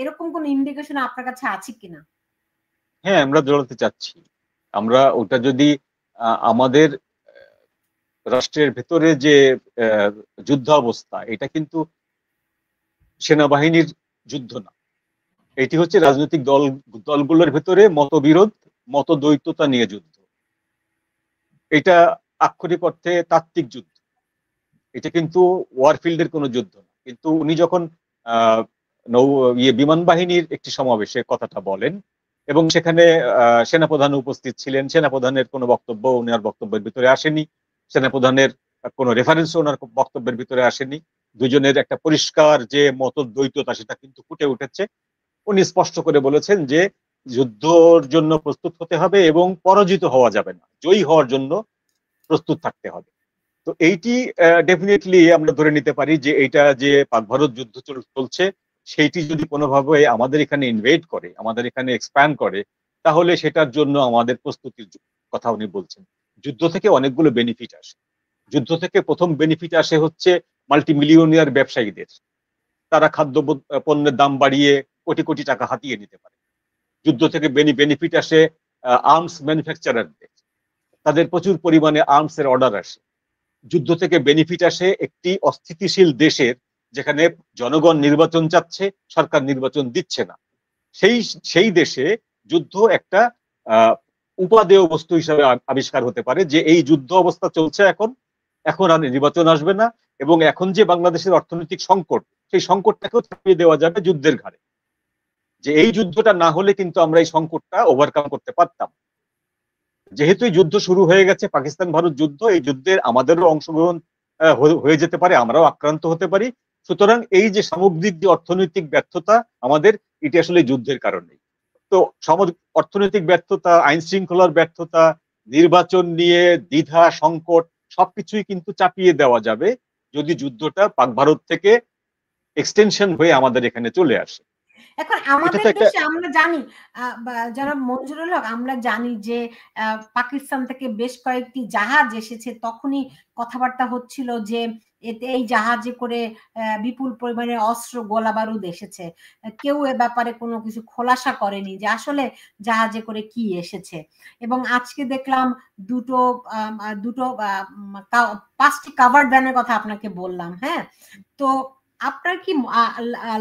এরকম কোন ইন্ডিকেশন আপনার কাছে আছে কিনা? হ্যাঁ, আমরা জড়াতে চাচ্ছি। আমরা ওটা যদি আমাদের রাষ্ট্রের ভেতরে যে যুদ্ধ অবস্থা, এটা কিন্তু সেনাবাহিনীর যুদ্ধ না, এটি হচ্ছে রাজনৈতিক দলগুলোর ভেতরে মতবিরোধ, মতদ্বৈততা নিয়ে যুদ্ধ। এটা আক্ষরিক অর্থে তাত্ত্বিক যুদ্ধ, এটা কিন্তু ওয়ারফিল্ডের কোনো যুদ্ধ না। কিন্তু উনি যখন বিমান বাহিনীর একটি সমাবেশে কথাটা বলেন এবং সেখানে সেনাপ্রধান উপস্থিত ছিলেন, সেনাপ্রধানের কোনো বক্তব্য ওনার বক্তব্যের ভিতরে আসেনি, সেনাপ্রধানের কোনো রেফারেন্স ওনার বক্তব্যের ভিতরে আসেনি, দুজনের একটা পরিষ্কার যে মতদ্বৈততা সেটা কিন্তু ফুটে উঠেছে। উনি স্পষ্ট করে বলেছেন যে যুদ্ধর জন্য প্রস্তুত হতে হবে এবং পরাজিত হওয়া যাবে না, জয়ী হওয়ার জন্য প্রস্তুত থাকতে হবে। তো এইটি ডেফিনেটলি আমরা ধরে নিতে পারি যে এইটা যে পাক ভারত যুদ্ধ চলছে, সেইটি যদি কোনোভাবে আমাদের এখানে ইনভেড করে, আমাদের এখানে এক্সপ্যান্ড করে, তাহলে সেটার জন্য আমাদের প্রস্তুতির কথা উনি বলছেন। যুদ্ধ থেকে অনেকগুলো বেনিফিট আসে। যুদ্ধ থেকে প্রথম বেনিফিট আসে হচ্ছে মাল্টিমিলিয়নিয়ার ব্যবসায়ীদের, তারা খাদ্য পণ্যের দাম বাড়িয়ে কোটি কোটি টাকা হাতিয়ে নিতে পারে। যুদ্ধ থেকে বেনিফিট আসে আর্মস ম্যানুফ্যাকচারারদের, তাদের প্রচুর পরিমাণে আর্মস এর অর্ডার আসে। যুদ্ধ থেকে বেনিফিট আসে একটি অস্থিতিশীল দেশের, যেখানে জনগণ নির্বাচন চাচ্ছে, সরকার নির্বাচন দিচ্ছে না, সেই দেশে যুদ্ধ একটা উপাদেয় বস্তু হিসাবে আবিষ্কার হতে পারে যে এই যুদ্ধ অবস্থা চলছে, এখন আর নির্বাচন আসবে না, এবং এখন যে বাংলাদেশের অর্থনৈতিক সংকট, সেই সংকটটাকেও চাপিয়ে দেওয়া যাবে যুদ্ধের ঘাড়ে, যে এই যুদ্ধটা না হলে কিন্তু আমরা এই সংকটটা ওভারকাম করতে পারতাম। যেহেতু এই যুদ্ধ শুরু হয়ে গেছে, পাকিস্তান ভারত যুদ্ধ, এই যুদ্ধের আমাদেরও অংশগ্রহণ হয়ে যেতে পারে, আমরাও আক্রান্ত হতে পারি। সুতরাং এই যে সামগ্রিক যে অর্থনৈতিক ব্যর্থতা আমাদের, এটি আসলে যুদ্ধের কারণে। তো অর্থনৈতিক ব্যর্থতা, আইন শৃঙ্খলার ব্যর্থতা, নির্বাচন নিয়ে দ্বিধা, সংকট, সবকিছুই কিন্তু চাপিয়ে দেওয়া যাবে যদি যুদ্ধটা পাক ভারত থেকে এক্সটেনশন হয়ে আমাদের এখানে চলে আসে। এখন এটা আমাদের তো একটা দেশে আমরা জানি, যারা মঞ্জুরুল হক, আমরা জানি যে পাকিস্তান থেকে বেশ কয়েকটি জাহাজ এসেছে, তখনই কথাবার্তা হচ্ছিল যে এতে এই জাহাজে করে বিপুল পরিমাণে অস্ত্র গোলা বারুদ এসেছে। কেউ এ ব্যাপারে কোনো কিছু খোলাসা করেনি যে আসলে জাহাজে করে কি এসেছে। এবং আজকে দেখলাম দুটো দুটো 5টি কাভার্ড ভ্যানের কথা আপনাকে বললাম। হ্যাঁ, তো আপনার কি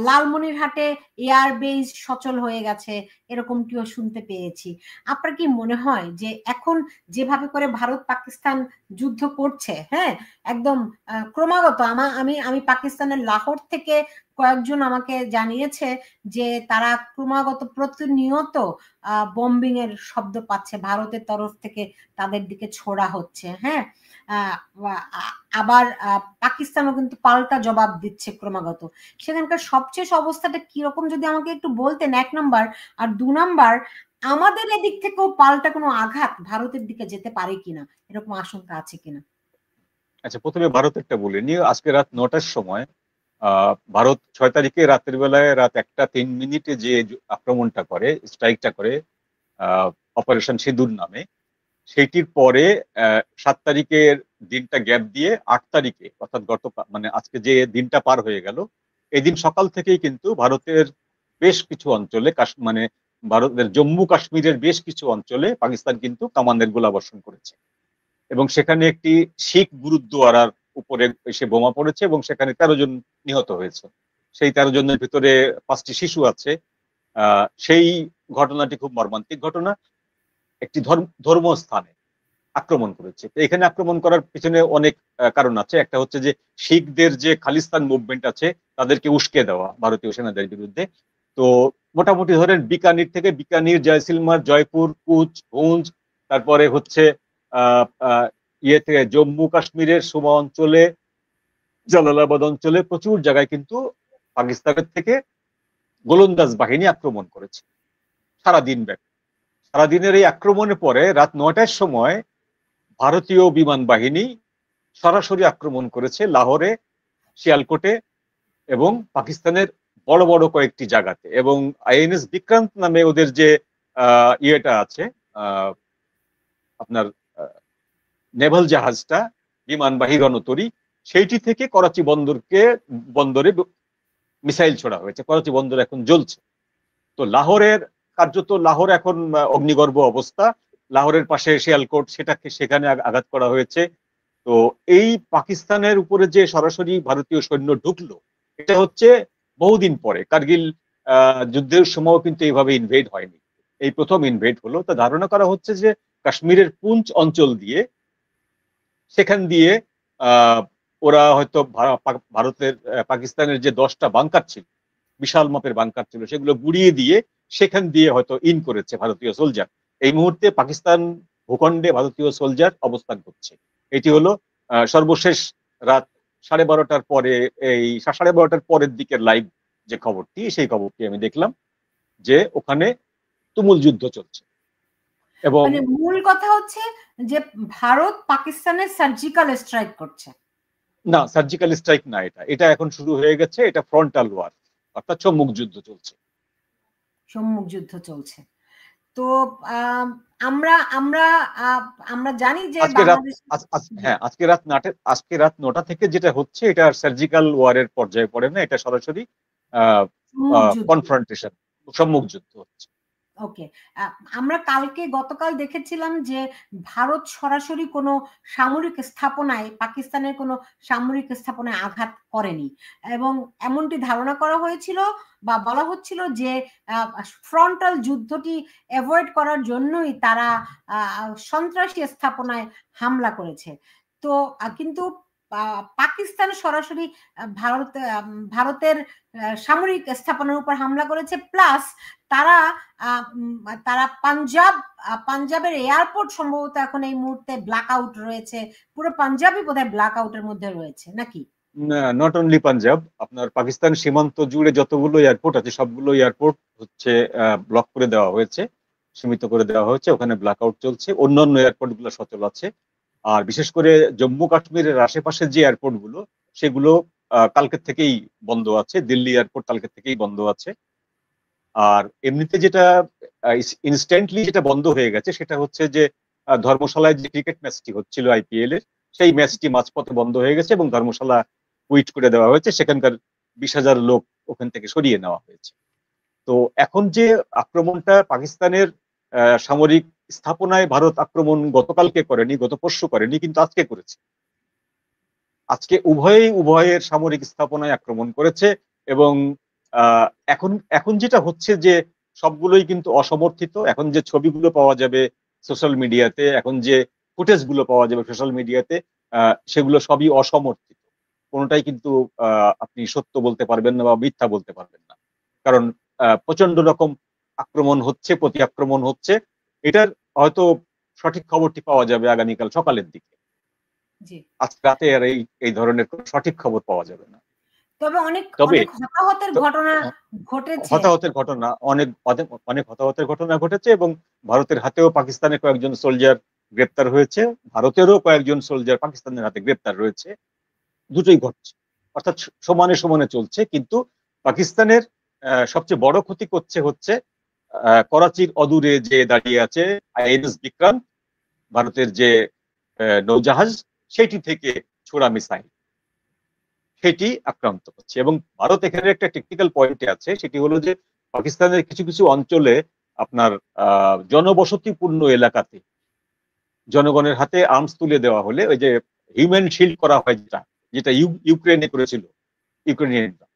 লালমনিরহাটে এয়ার বেস সচল হয়ে গেছে এরকমটিও শুনতে পেয়েছি। আপনার কি মনে হয় যে এখন যেভাবে করে ভারত পাকিস্তান যুদ্ধ করছে, হ্যাঁ, একদম ক্রমাগত, আমি আমি পাকিস্তানের লাহোর থেকে কয়েকজন আমাকে জানিয়েছে যে তারা ক্রমাগত প্রতিনিয়ত বম্বিং এর শব্দ পাচ্ছে, ভারতের তরফ থেকে তাদের দিকে ছোড়া হচ্ছে। হ্যাঁ, আবার পাকিস্তানও কিন্তু পাল্টা জবাব দিচ্ছে ক্রমাগত। সেখানকার সবশেষ অবস্থাটা কিরকম যদি আমাকে একটু বলতেন, 1 নাম্বার। আর 2 নাম্বার, আমাদের এদিক থেকেও পাল্টা কোনো আঘাত ভারতের দিকে যেতে পারে কিনা, এরকম আশঙ্কা আছে কিনা? আচ্ছা, প্রথমে ভারতেরটা বলে নিয়ে। আজকে রাত 9টার সময় ভারত 6 তারিখে রাতের বেলায় রাত 1:03 যে আক্রমণটা করে, স্ট্রাইকটা করে অপারেশন সিঁদুর নামে, সেইটির পরে 7 তারিখের দিনটা গ্যাপ দিয়ে 8 তারিখে, অর্থাৎ মানে আজকে যে দিনটা পার হয়ে গেল, এই দিন সকাল থেকেই কিন্তু ভারতের বেশ কিছু অঞ্চলে, মানে ভারতের জম্মু কাশ্মীরের বেশ কিছু অঞ্চলে পাকিস্তান কিন্তু কামানের গোলাবর্ষণ করেছে। এবং সেখানে একটি শিখ গুরুদ্বারার উপরে এসে বোমা পড়েছে এবং সেখানে 13 জন নিহত হয়েছে। সেই 13 জনের ভিতরে 5টি শিশু আছে। সেই ঘটনাটি খুব মর্মান্তিক ঘটনা। একটি ধর্মস্থানে আক্রমণ করেছে। এখানে আক্রমণ করার পিছনে অনেক কারণ আছে। একটা হচ্ছে যে শিখদের যে খালিস্তান মুভমেন্ট আছে তাদেরকে উস্কে দেওয়া ভারতীয় সেনাদের বিরুদ্ধে। তো মোটামুটি ধরেন বিকানির, জয়সিলমার, জয়পুর, কুচ, হুঞ্জ, তারপরে হচ্ছে ইয়ে থেকে জম্মু কাশ্মীরের সুমা অঞ্চলে, জালালাবাদ অঞ্চলে প্রচুর জায়গায় কিন্তু পাকিস্তানের থেকে গোলন্দাজ বাহিনী আক্রমণ করেছে সারাদিন ব্যাপী। সারাদিনের এই আক্রমণের পরে রাত 9টার সময় ভারতীয় বিমান বাহিনী সরাসরি আক্রমণ করেছে লাহোরে, শিয়ালকোটে এবং পাকিস্তানের বড় বড় কয়েকটি জায়গাতে। এবং আইএনএস বিক্রান্ত নামে ওদের যে ইয়েটা আছে, আপনার নেভাল জাহাজটা, বিমানবাহী রণতরী, সেইটি থেকে করাচি বন্দরে মিসাইল ছোড়া হয়েছে। করাচি বন্দর এখন জ্বলছে। তো কার্যত লাহোর এখন অগ্নিগর্ভ অবস্থা। লাহোরের পাশে শিয়ালকোট, সেখানে আঘাত করা হয়েছে। তো এই পাকিস্তানের উপরে যে সরাসরি ভারতীয় সৈন্য ঢুকলো, এটা হচ্ছে বহুদিন পরে। কার্গিল যুদ্ধের সময়ও কিন্তু এইভাবে ইনভেড হয়নি, এই প্রথম ইনভেড হলো। তা ধারণা করা হচ্ছে যে কাশ্মীরের পুঞ্চ অঞ্চল দিয়ে, সেখান দিয়ে ওরা হয়তো ভারতের পাকিস্তানের যে 10টা বাংকার ছিল, বিশাল মাপের বাংকার ছিল, সেগুলো গুড়িয়ে দিয়ে সেখান দিয়ে হয়তো ইন করেছে ভারতীয় সোলজার। এই মুহূর্তে পাকিস্তান ভূখণ্ডে ভারতীয় সোলজার অবস্থান করছে। এটি হলো সর্বশেষ রাত 12:30টার পরে, এই 12:30টার পরের দিকের লাইভ যে খবরটি, সেই খবরটি আমি দেখলাম যে ওখানে তুমুল যুদ্ধ চলছে। এবং মানে মূল কথা হচ্ছে যে ভারত পাকিস্তানের সার্জিক্যাল স্ট্রাইক করছে। না, সার্জিক্যাল স্ট্রাইক না, এটা এখন শুরু হয়ে গেছে। এটা ফ্রন্টাল ওয়ার, অর্থাৎ সম্মুখ যুদ্ধ চলছে। সম্মুখ যুদ্ধ চলছে। তো আমরা আমরা আমরা জানি যে বাংলাদেশ, হ্যাঁ, আজকে রাত 9টা থেকে যেটা হচ্ছে, এটা সার্জিক্যাল ওয়ারের পর্যায়ে পড়ে না, এটা সরাসরি কনফ্রন্টেশন, সম্মুখ যুদ্ধ হচ্ছে। ওকে, আমরা গতকাল দেখেছিলাম যে ভারত সরাসরি কোনো সামরিক স্থাপনায়, পাকিস্তানের কোনো সামরিক স্থাপনায় আঘাত করেনি, এবং এমনটি ধারণা করা হয়েছিল বা বলা হচ্ছিল যে ফ্রন্টাল যুদ্ধটি অ্যাভয়েড করার জন্যই তারা সন্ত্রাসী স্থাপনায় হামলা করেছে। তো কিন্তু পাকিস্তান সরাসরি ভারতের সামরিক স্থাপনার উপর হামলা করেছে, প্লাস তারা তারা পাঞ্জাবের এয়ারপোর্ট সম্ভবত এখন এই মুহূর্তে ব্ল্যাক আউট রয়েছে, পুরো পাঞ্জাবই বোধহয় ব্ল্যাক আউটের মধ্যে রয়েছে নাকি? নট অনলি পাঞ্জাব, আপনার পাকিস্তান সীমান্ত জুড়ে যতগুলো এয়ারপোর্ট আছে সবগুলো এয়ারপোর্ট হচ্ছে ব্লক করে দেওয়া হয়েছে, সীমিত করে দেওয়া হয়েছে। ওখানে ব্ল্যাক আউট চলছে। অন্যান্য এয়ারপোর্ট গুলো সচল আছে। আর বিশেষ করে জম্মু কাশ্মীরের আশেপাশে যে এয়ারপোর্ট গুলো, সেগুলো কালকে থেকেই বন্ধ আছে। দিল্লি এয়ারপোর্ট কালকে থেকেই বন্ধ আছে। আর এমনিতে যেটা ইনস্ট্যান্টলি যেটা বন্ধ হয়ে গেছে সেটা হচ্ছে যে ধর্মশালায় যে ক্রিকেট ম্যাচটি হচ্ছিল আইপিএল এর, সেই ম্যাচটি মাঝপথে বন্ধ হয়ে গেছে এবং ধর্মশালা কুইট করে দেওয়া হয়েছে, সেখানকার 20,000 লোক ওখান থেকে সরিয়ে নেওয়া হয়েছে। তো এখন যে আক্রমণটা পাকিস্তানের সামরিক স্থাপনায় ভারত আক্রমণ গতকালকে করেনি, গত পরশু করেনি, কিন্তু আজকে করেছে। আজকে উভয়ের সামরিক স্থাপনায় আক্রমণ করেছে এবং এখন এখন যেটা হচ্ছে যে সবগুলোই কিন্তু অসমর্থিত। এখন যে ছবিগুলো পাওয়া যাবে সোশ্যাল মিডিয়াতে, এখন যে ফুটেজ গুলো পাওয়া যাবে সোশ্যাল মিডিয়াতে, সেগুলো সবই অসমর্থিত। কোনোটাই কিন্তু আপনি সত্য বলতে পারবেন না বা মিথ্যা বলতে পারবেন না, কারণ প্রচন্ড রকম আক্রমণ হচ্ছে, প্রতি আক্রমণ হচ্ছে। এটার হয়তো সঠিক খবরটি পাওয়া যাবে আগামীকাল সকালের দিকে। আজ রাতে আর এই ধরনের সঠিক খবর পাওয়া যাবে না। তবে অনেক হতাহতের ঘটনা ঘটেছে, অনেক হতাহতের ঘটনা ঘটেছে এবং ভারতের হাতেও পাকিস্তানের কয়েকজন সোলজার গ্রেপ্তার হয়েছে, ভারতেরও কয়েকজন সোলজার পাকিস্তানের হাতে গ্রেপ্তার রয়েছে। দুটোই ঘটছে, অর্থাৎ সমানে সমানে চলছে। কিন্তু পাকিস্তানের সবচেয়ে বড় ক্ষতি করছে হচ্ছে করাচির অদূরে যে দাঁড়িয়ে আছে আইএনএস বিক্রান্ত, ভারতের যে নৌজাহাজ, সেটি থেকে ছোড়া মিসাইল, সেটি আক্রান্ত হচ্ছে। এবং ভারত এখানে একটা টেকনিক্যাল পয়েন্টে আছে, সেটি হলো যে পাকিস্তানের কিছু কিছু অঞ্চলে আপনার জনবসতিপূর্ণ এলাকাতে জনগণের হাতে আর্মস তুলে দেওয়া হলে ওই যে হিউম্যান শিল্ড করা হয়, যেটা যেটা ইউক্রেনে করেছিল ইউক্রেনিয়ানরা,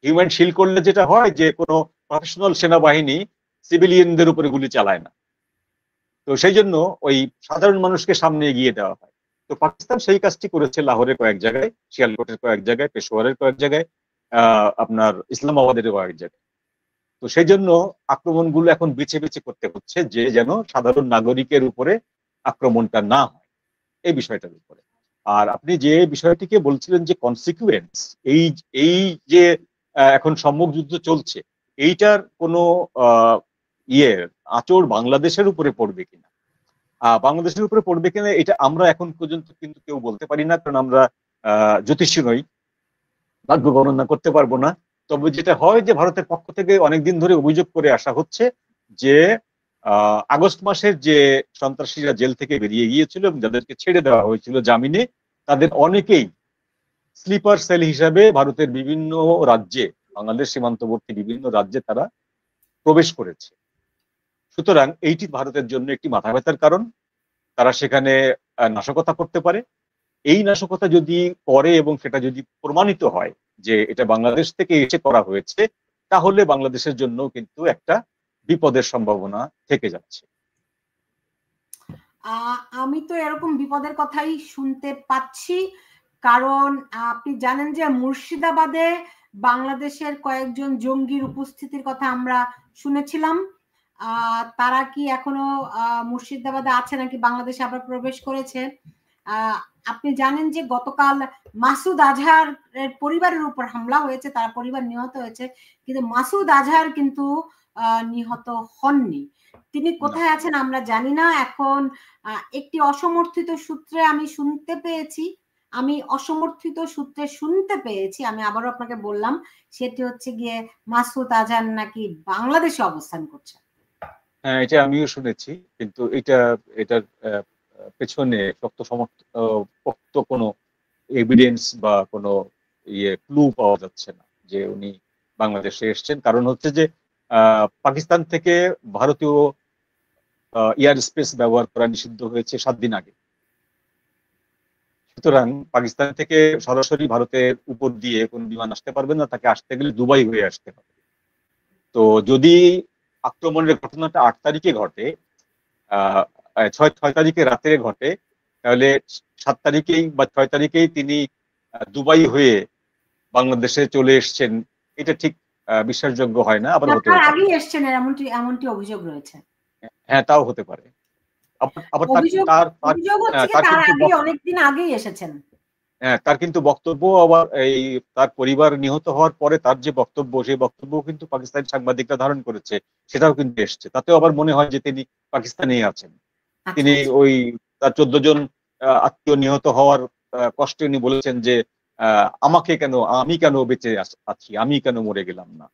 হিউম্যান শিল্ড করলে যেটা হয় যে কোনো প্রফেশনাল সেনাবাহিনী সিভিলিয়ানদের উপরে গুলি চালায় না। তো সেই জন্য ওই সাধারণ মানুষকে সামনে এগিয়ে দেওয়া হয়। তো পাকিস্তান সেই কাজটি করেছে লাহোরের কয়েক জায়গায়, শিয়ালকোটের কয়েক জায়গায়, পেশোয়ারের কয়েক জায়গায়, আপনার ইসলামাবাদের কয়েক জায়গায়। তো সেই জন্য আক্রমণগুলো এখন বেছে বেছে করতে হচ্ছে, যে যেন সাধারণ নাগরিকের উপরে আক্রমণটা না হয়, এই বিষয়টার উপরে। আর আপনি যে বিষয়টিকে বলছিলেন যে কনসিকুয়েন্স, এই এই যে এখন সম্মুখ যুদ্ধ চলছে, এইটার কোনো আঁচড় বাংলাদেশের উপরে পড়বে কিনা, বাংলাদেশের উপরে পড়বে কিনা, এটা আমরা এখন পর্যন্ত কিন্তু কেউ বলতে পারি না, কারণ আমরা জ্যোতিষী নই, ভাগ্য গণনা করতে পারবো না। তবে যেটা হয় যে ভারতের পক্ষ থেকে অনেকদিন ধরে অভিযোগ করে আসা হচ্ছে যে আগস্ট মাসের যে সন্ত্রাসীরা জেল থেকে বেরিয়ে গিয়েছিল এবং যাদেরকে ছেড়ে দেওয়া হয়েছিল জামিনে, তাদের অনেকেই স্লিপার সেল হিসাবে ভারতের বিভিন্ন রাজ্যে, বাংলাদেশ সীমান্তবর্তী বিভিন্ন রাজ্যে তারা প্রবেশ করেছে। সুতরাং এইটি ভারতের জন্য একটি মাথা ব্যথার কারণ। তারা সেখানে নাশকতা করতে পারে। এই নাশকতা যদি করে এবং সেটা যদি প্রমাণিত হয় যে এটা বাংলাদেশ থেকে এসে করা হয়েছে, তাহলে বাংলাদেশের জন্য কিন্তু একটা বিপদের সম্ভাবনা থেকে যাচ্ছে। আমি তো এরকম বিপদের কথাই শুনতে পাচ্ছি, কারণ আপনি জানেন যে মুর্শিদাবাদে বাংলাদেশের কয়েকজন জঙ্গির উপস্থিতির কথা আমরা শুনেছিলাম। তারা কি এখনো মুর্শিদাবাদে আছে নাকি বাংলাদেশে আবার প্রবেশ করেছে? আপনি জানেন যে গতকাল মাসুদ আজহারের পরিবারের উপর হামলা হয়েছে, তার পরিবার নিহত হয়েছে, কিন্তু মাসুদ আজহার কিন্তু নিহত হননি। তিনি কোথায় আছেন আমরা জানি না। এখন একটি অসমর্থিত সূত্রে আমি শুনতে পেয়েছি, আমি আবারও আপনাকে বললাম, সেটি হচ্ছে গিয়ে মাসুদ আজহার নাকি বাংলাদেশে অবস্থান করছে। হ্যাঁ, এটা আমিও শুনেছি, কিন্তু এটার পেছনে শক্ত কোনো এভিডেন্স বা কোনো ক্লু পাওয়া যাচ্ছে না যে উনি বাংলাদেশে এসছেন। কারণ হচ্ছে যে পাকিস্তান থেকে ভারতীয় এয়ার স্পেস ব্যবহার করা নিষিদ্ধ হয়েছে 7 দিন আগে। সুতরাং পাকিস্তান থেকে সরাসরি ভারতের উপর দিয়ে কোন বিমান আসতে পারবে না, তাকে আসতে গেলে দুবাই হয়ে আসতে হবে। তো যদি আক্রমণের ঘটনাটা 8 তারিখে ঘটে, 6 তারিখে রাতে ঘটে, তাহলে 7 তারিখেই বা 6 তারিখেই তিনি দুবাই হয়ে বাংলাদেশে চলে এসছেন, এটা ঠিক বিশ্বাসযোগ্য হয় না। আবার হতে আগে এসছেন এমনটি অভিযোগ রয়েছে। হ্যাঁ, তাও হতে পারে। আবার অনেকদিন আগেই এসেছেন। হ্যাঁ, তার কিন্তু বক্তব্য, আবার এই তার পরিবার নিহত হওয়ার পরে তার যে বক্তব্য, সেই বক্তব্য কিন্তু পাকিস্তানি সাংবাদিকরা ধারণ করেছে, সেটাও কিন্তু এসছে। তাতেও আবার মনে হয় যে তিনি পাকিস্তানেই আছেন। তিনি ওই তার 14 জন আত্মীয় নিহত হওয়ার কষ্টে উনি বলেছেন যে আমি কেন বেঁচে আছি, আমি কেন মরে গেলাম না।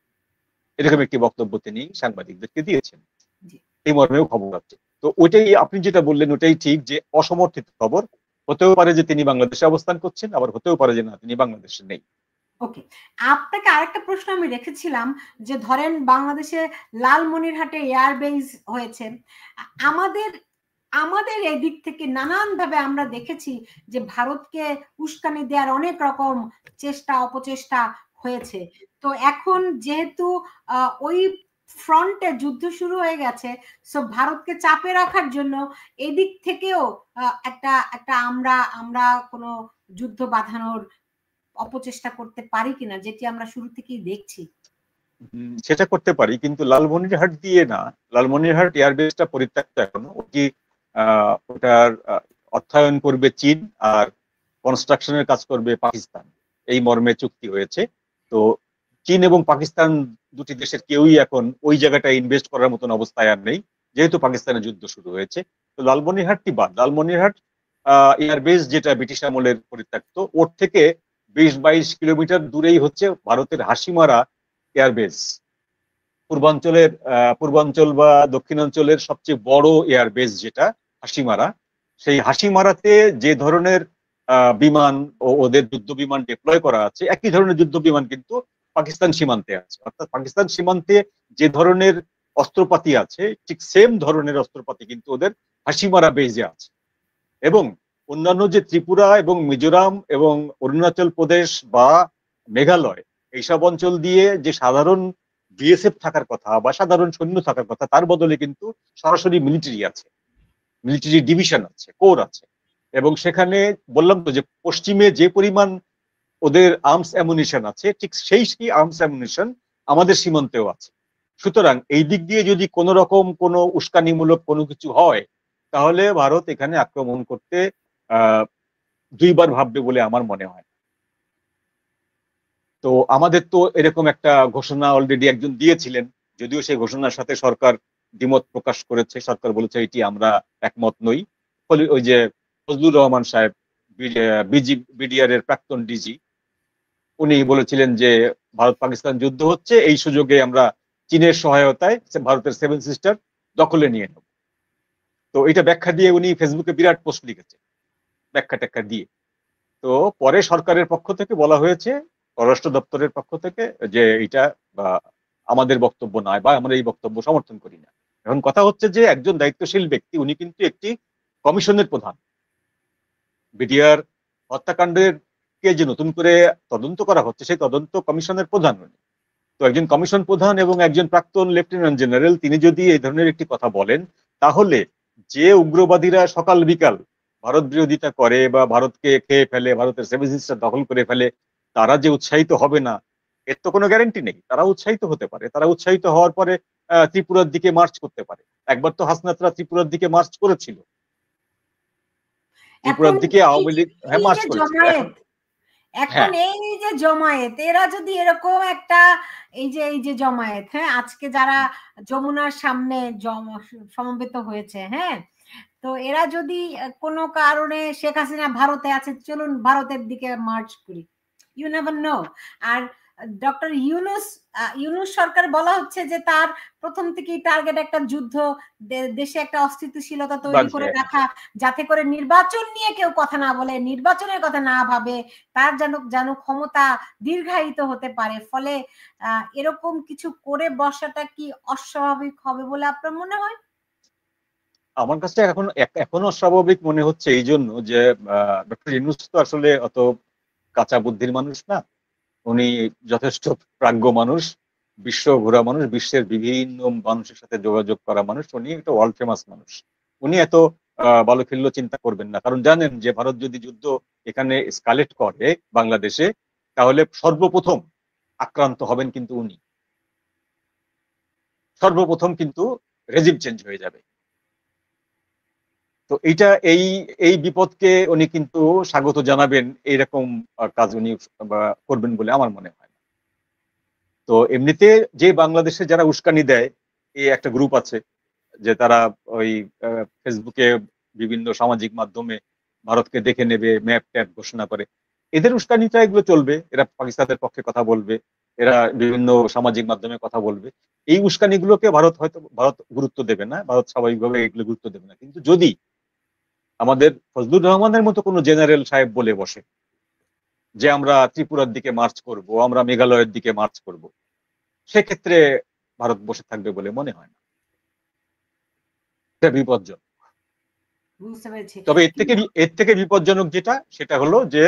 এরকম একটি বক্তব্য তিনি সাংবাদিকদেরকে দিয়েছেন। জি। এই মর্মেও খবর আছে। তো ওইটাই আপনি যেটা বললেন ওটাই ঠিক, যে অসমর্থিত খবর। হতেও পারে যে তিনি বাংলাদেশে অবস্থান করছেন, আবার হতেও পারে যে না, তিনি বাংলাদেশে নেই। ওকে। আপনাকে আরেকটা প্রশ্ন আমি রেখেছিলাম যে ধরেন বাংলাদেশে লালমনিরহাটে এয়ারবেস হয়েছে। আমাদের আমাদের এদিক থেকে নানানভাবে আমরা দেখেছি যে ভারতকে উস্কানি দেওয়ার অনেক রকম চেষ্টা অপচেষ্টা হয়েছে। তো এখন যেহেতু ওই ফ্রন্টে যুদ্ধ শুরু হয়ে গেছে, সো ভারতকে চাপে রাখার জন্য এদিক থেকেও একটা একটা আমরা আমরা কোনো যুদ্ধ বাঁধানোর অপচেষ্টা করতে পারি কিনা, যেটি আমরা শুরু থেকেই দেখছি। সেটা করতে পারি, কিন্তু লালমনিরহাট দিয়ে না। লালমনিরহাট এয়ারবেসটা পরিত্যক্ত এখনো। ওটার অর্থায়ন করবে চীন, আর কনস্ট্রাকশনের কাজ করবে পাকিস্তান। এই মর্মে চুক্তি হয়েছে। তো চীন এবং পাকিস্তান দুটি দেশের কেউই এখন ওই জায়গাটায় ইনভেস্ট করার মতন অবস্থায় আর নেই, যেহেতু পাকিস্তানের যুদ্ধ শুরু হয়েছে। তো লালমনিরহাটটি বাদ। লালমনিরহাট এয়ারবেস যেটা ব্রিটিশ আমলের পরিত্যক্ত, ওর থেকে 20-22 কিলোমিটার দূরেই হচ্ছে ভারতের হাসিমারা এয়ারবেস। পূর্বাঞ্চল বা দক্ষিণাঞ্চলের সবচেয়ে বড় এয়ারবেস যেটা হাসিমারা, সেই হাসিমারাতে যে ধরনের বিমান ও ওদের যুদ্ধ বিমান ডিপ্লয় করা আছে, একই ধরনের যুদ্ধ বিমান কিন্তু পাকিস্তান সীমান্তে আছে। অর্থাৎ পাকিস্তান সীমান্তে যে ধরনের অস্ত্রপাতি আছে, ঠিক সেম ধরনের অস্ত্রপাতি কিন্তু ওদের হাসিমারা বেজে আছে। এবং অন্যান্য যে ত্রিপুরা এবং মিজোরাম এবং অরুণাচল প্রদেশ বা মেঘালয়, এইসব অঞ্চল দিয়ে যে সাধারণ বিএসএফ থাকার কথা বা সাধারণ সৈন্য থাকার কথা, তার বদলে কিন্তু সরাসরি মিলিটারি আছে, মিলিটারি ডিভিশন আছে, কোর আছে। এবং সেখানে বললাম তো যে পশ্চিমে যে পরিমাণ ওদের আর্মস অ্যামুনিশন আছে, ঠিক সেই আর্মস অ্যামুনিশন আমাদের সীমান্তেও আছে। সুতরাং এই দিক দিয়ে যদি কোন রকম কোনো উস্কানিমূলক কোনো কিছু হয়, তাহলে ভারত এখানে আক্রমণ করতে দুইবার ভাববে বলে আমার মনে হয়। তো আমাদের তো এরকম একটা ঘোষণা অলরেডি একজন দিয়েছিলেন, যদিও সেই ঘোষণার সাথে সরকার দ্বিমত প্রকাশ করেছে। সরকার বলেছে এটি আমরা একমত নই। ওই যে ফজলুর রহমান সাহেব, বিডিআর এর প্রাক্তন ডিজি, উনি বলেছিলেন যে ভারত পাকিস্তান যুদ্ধ হচ্ছে, এই সুযোগে আমরা চীনের সহায়তায় ভারতের 7 সিস্টার দখলে নিয়ে নেব। তো এটা ব্যাখ্যা দিয়ে উনি ফেসবুকে বিরাট পোস্ট লিখেছে, ব্যাখ্যা ট্যাখ্যা দিয়ে। তো পরে সরকারের পক্ষ থেকে বলা হয়েছে, পররাষ্ট্র দপ্তরের পক্ষ থেকে, যে এটা আমাদের বক্তব্য নয় বা আমরা এই বক্তব্য সমর্থন করি না। এখন কথা হচ্ছে যে একজন দায়িত্বশীল ব্যক্তি, উনি কিন্তু একটি কমিশনের প্রধান। বিডিআর হত্যাকাণ্ডের কে যে নতুন করে তদন্ত করা হচ্ছে, সেই তদন্ত কমিশনের প্রধান উনি। তো একজন কমিশন প্রধান এবং একজন প্রাক্তন লেফটেন্যান্ট জেনারেল, তিনি যদি এই ধরনের একটি কথা বলেন, তাহলে যে উগ্রবাদীরা সকাল বিকাল ভারত বিরোধিতা করে বা ভারতকে খেয়ে ফেলে, ভারতের 7 সিস্টার দখল করে ফেলে, তারা যে উৎসাহিত হবে না, এর তো কোনো গ্যারান্টি নেই। তারা উৎসাহিত হতে পারে। তারা উৎসাহিত হওয়ার পরে ত্রিপুরার দিকে মার্চ করতে পারে। একবার তো হাসনাতরা ত্রিপুরার দিকে মার্চ করেছিল, এখন ত্রিপুরার দিকে এই আওয়ামী লীগ এই মার্চ যে করেছিল। এখন জমায়েত, এখন হ্যাঁ, এই যে জমায়েত, এরা যদি এরকম একটা এই যে জমায়েত, হ্যাঁ, আজকে যারা যমুনার সামনে সমবেত হয়েছে, হ্যাঁ, তো এরা যদি কোনো কারণে শেখ হাসিনা ভারতে আছে, চলুন ভারতের দিকে মার্চ করি, ইউ নেভার নো। আর ডক্টর ইউনূস সরকার বলা হচ্ছে যে তার প্রথম থেকেই টার্গেট একটা যুদ্ধ, দেশে একটা অস্থিতিশীলতা তৈরি করে রাখা, যাতে করে নির্বাচন নিয়ে কেউ কথা না বলে, নির্বাচনের কথা না ভাবে, তার যেন ক্ষমতা দীর্ঘায়িত হতে পারে। ফলে এরকম কিছু করে বসাটা কি অস্বাভাবিক হবে বলে আপনার মনে হয়? আমার কাছে এখনো স্বাভাবিক মনে হচ্ছে এই জন্য যে ডক্টর ইউনূস তো আসলে অত কাঁচা বুদ্ধির মানুষ না। উনি যথেষ্ট প্রাজ্ঞ মানুষ, বিশ্ব ঘোরা মানুষ, বিশ্বের বিভিন্ন মানুষের সাথে যোগাযোগ করা মানুষ। উনি একটা ওয়ার্ল্ড ফেমাস মানুষ। উনি এত বালুফিল্য চিন্তা করবেন না, কারণ জানেন যে ভারত যদি যুদ্ধ এখানে স্কালেট করে বাংলাদেশে, তাহলে সর্বপ্রথম আক্রান্ত হবেন কিন্তু উনি। সর্বপ্রথম কিন্তু রেজিম চেঞ্জ হয়ে যাবে। তো এই এই বিপদকে উনি কিন্তু স্বাগত জানাবেন, এইরকম কাজ উনি করবেন বলে আমার মনে হয়। তো এমনিতে যে বাংলাদেশে যারা উস্কানি দেয়, এই একটা গ্রুপ আছে, যে তারা ওই ফেসবুকে বিভিন্ন সামাজিক মাধ্যমে ভারতকে দেখে নেবে, ম্যাপ ট্যাপ ঘোষণা করে। এদের উস্কানিটা এগুলো চলবে, এরা পাকিস্তানের পক্ষে কথা বলবে, এরা বিভিন্ন সামাজিক মাধ্যমে কথা বলবে। এই উস্কানিগুলোকে ভারত গুরুত্ব দেবে না, ভারত স্বাভাবিকভাবে এগুলো গুরুত্ব দেবে না। কিন্তু যদি আমাদের ফজলুর রহমানের মতো কোনো জেনারেল সাহেব বলে বসে যে আমরা ত্রিপুরার দিকে মার্চ করব, আমরা মেঘালয়ের দিকে মার্চ করব, সেক্ষেত্রে ভারত বসে থাকবে বলে মনে হয় না। এটা বিপজ্জনক। বুঝতে পেরেছি। তবে এর থেকে বিপজ্জনক যেটা, সেটা হলো যে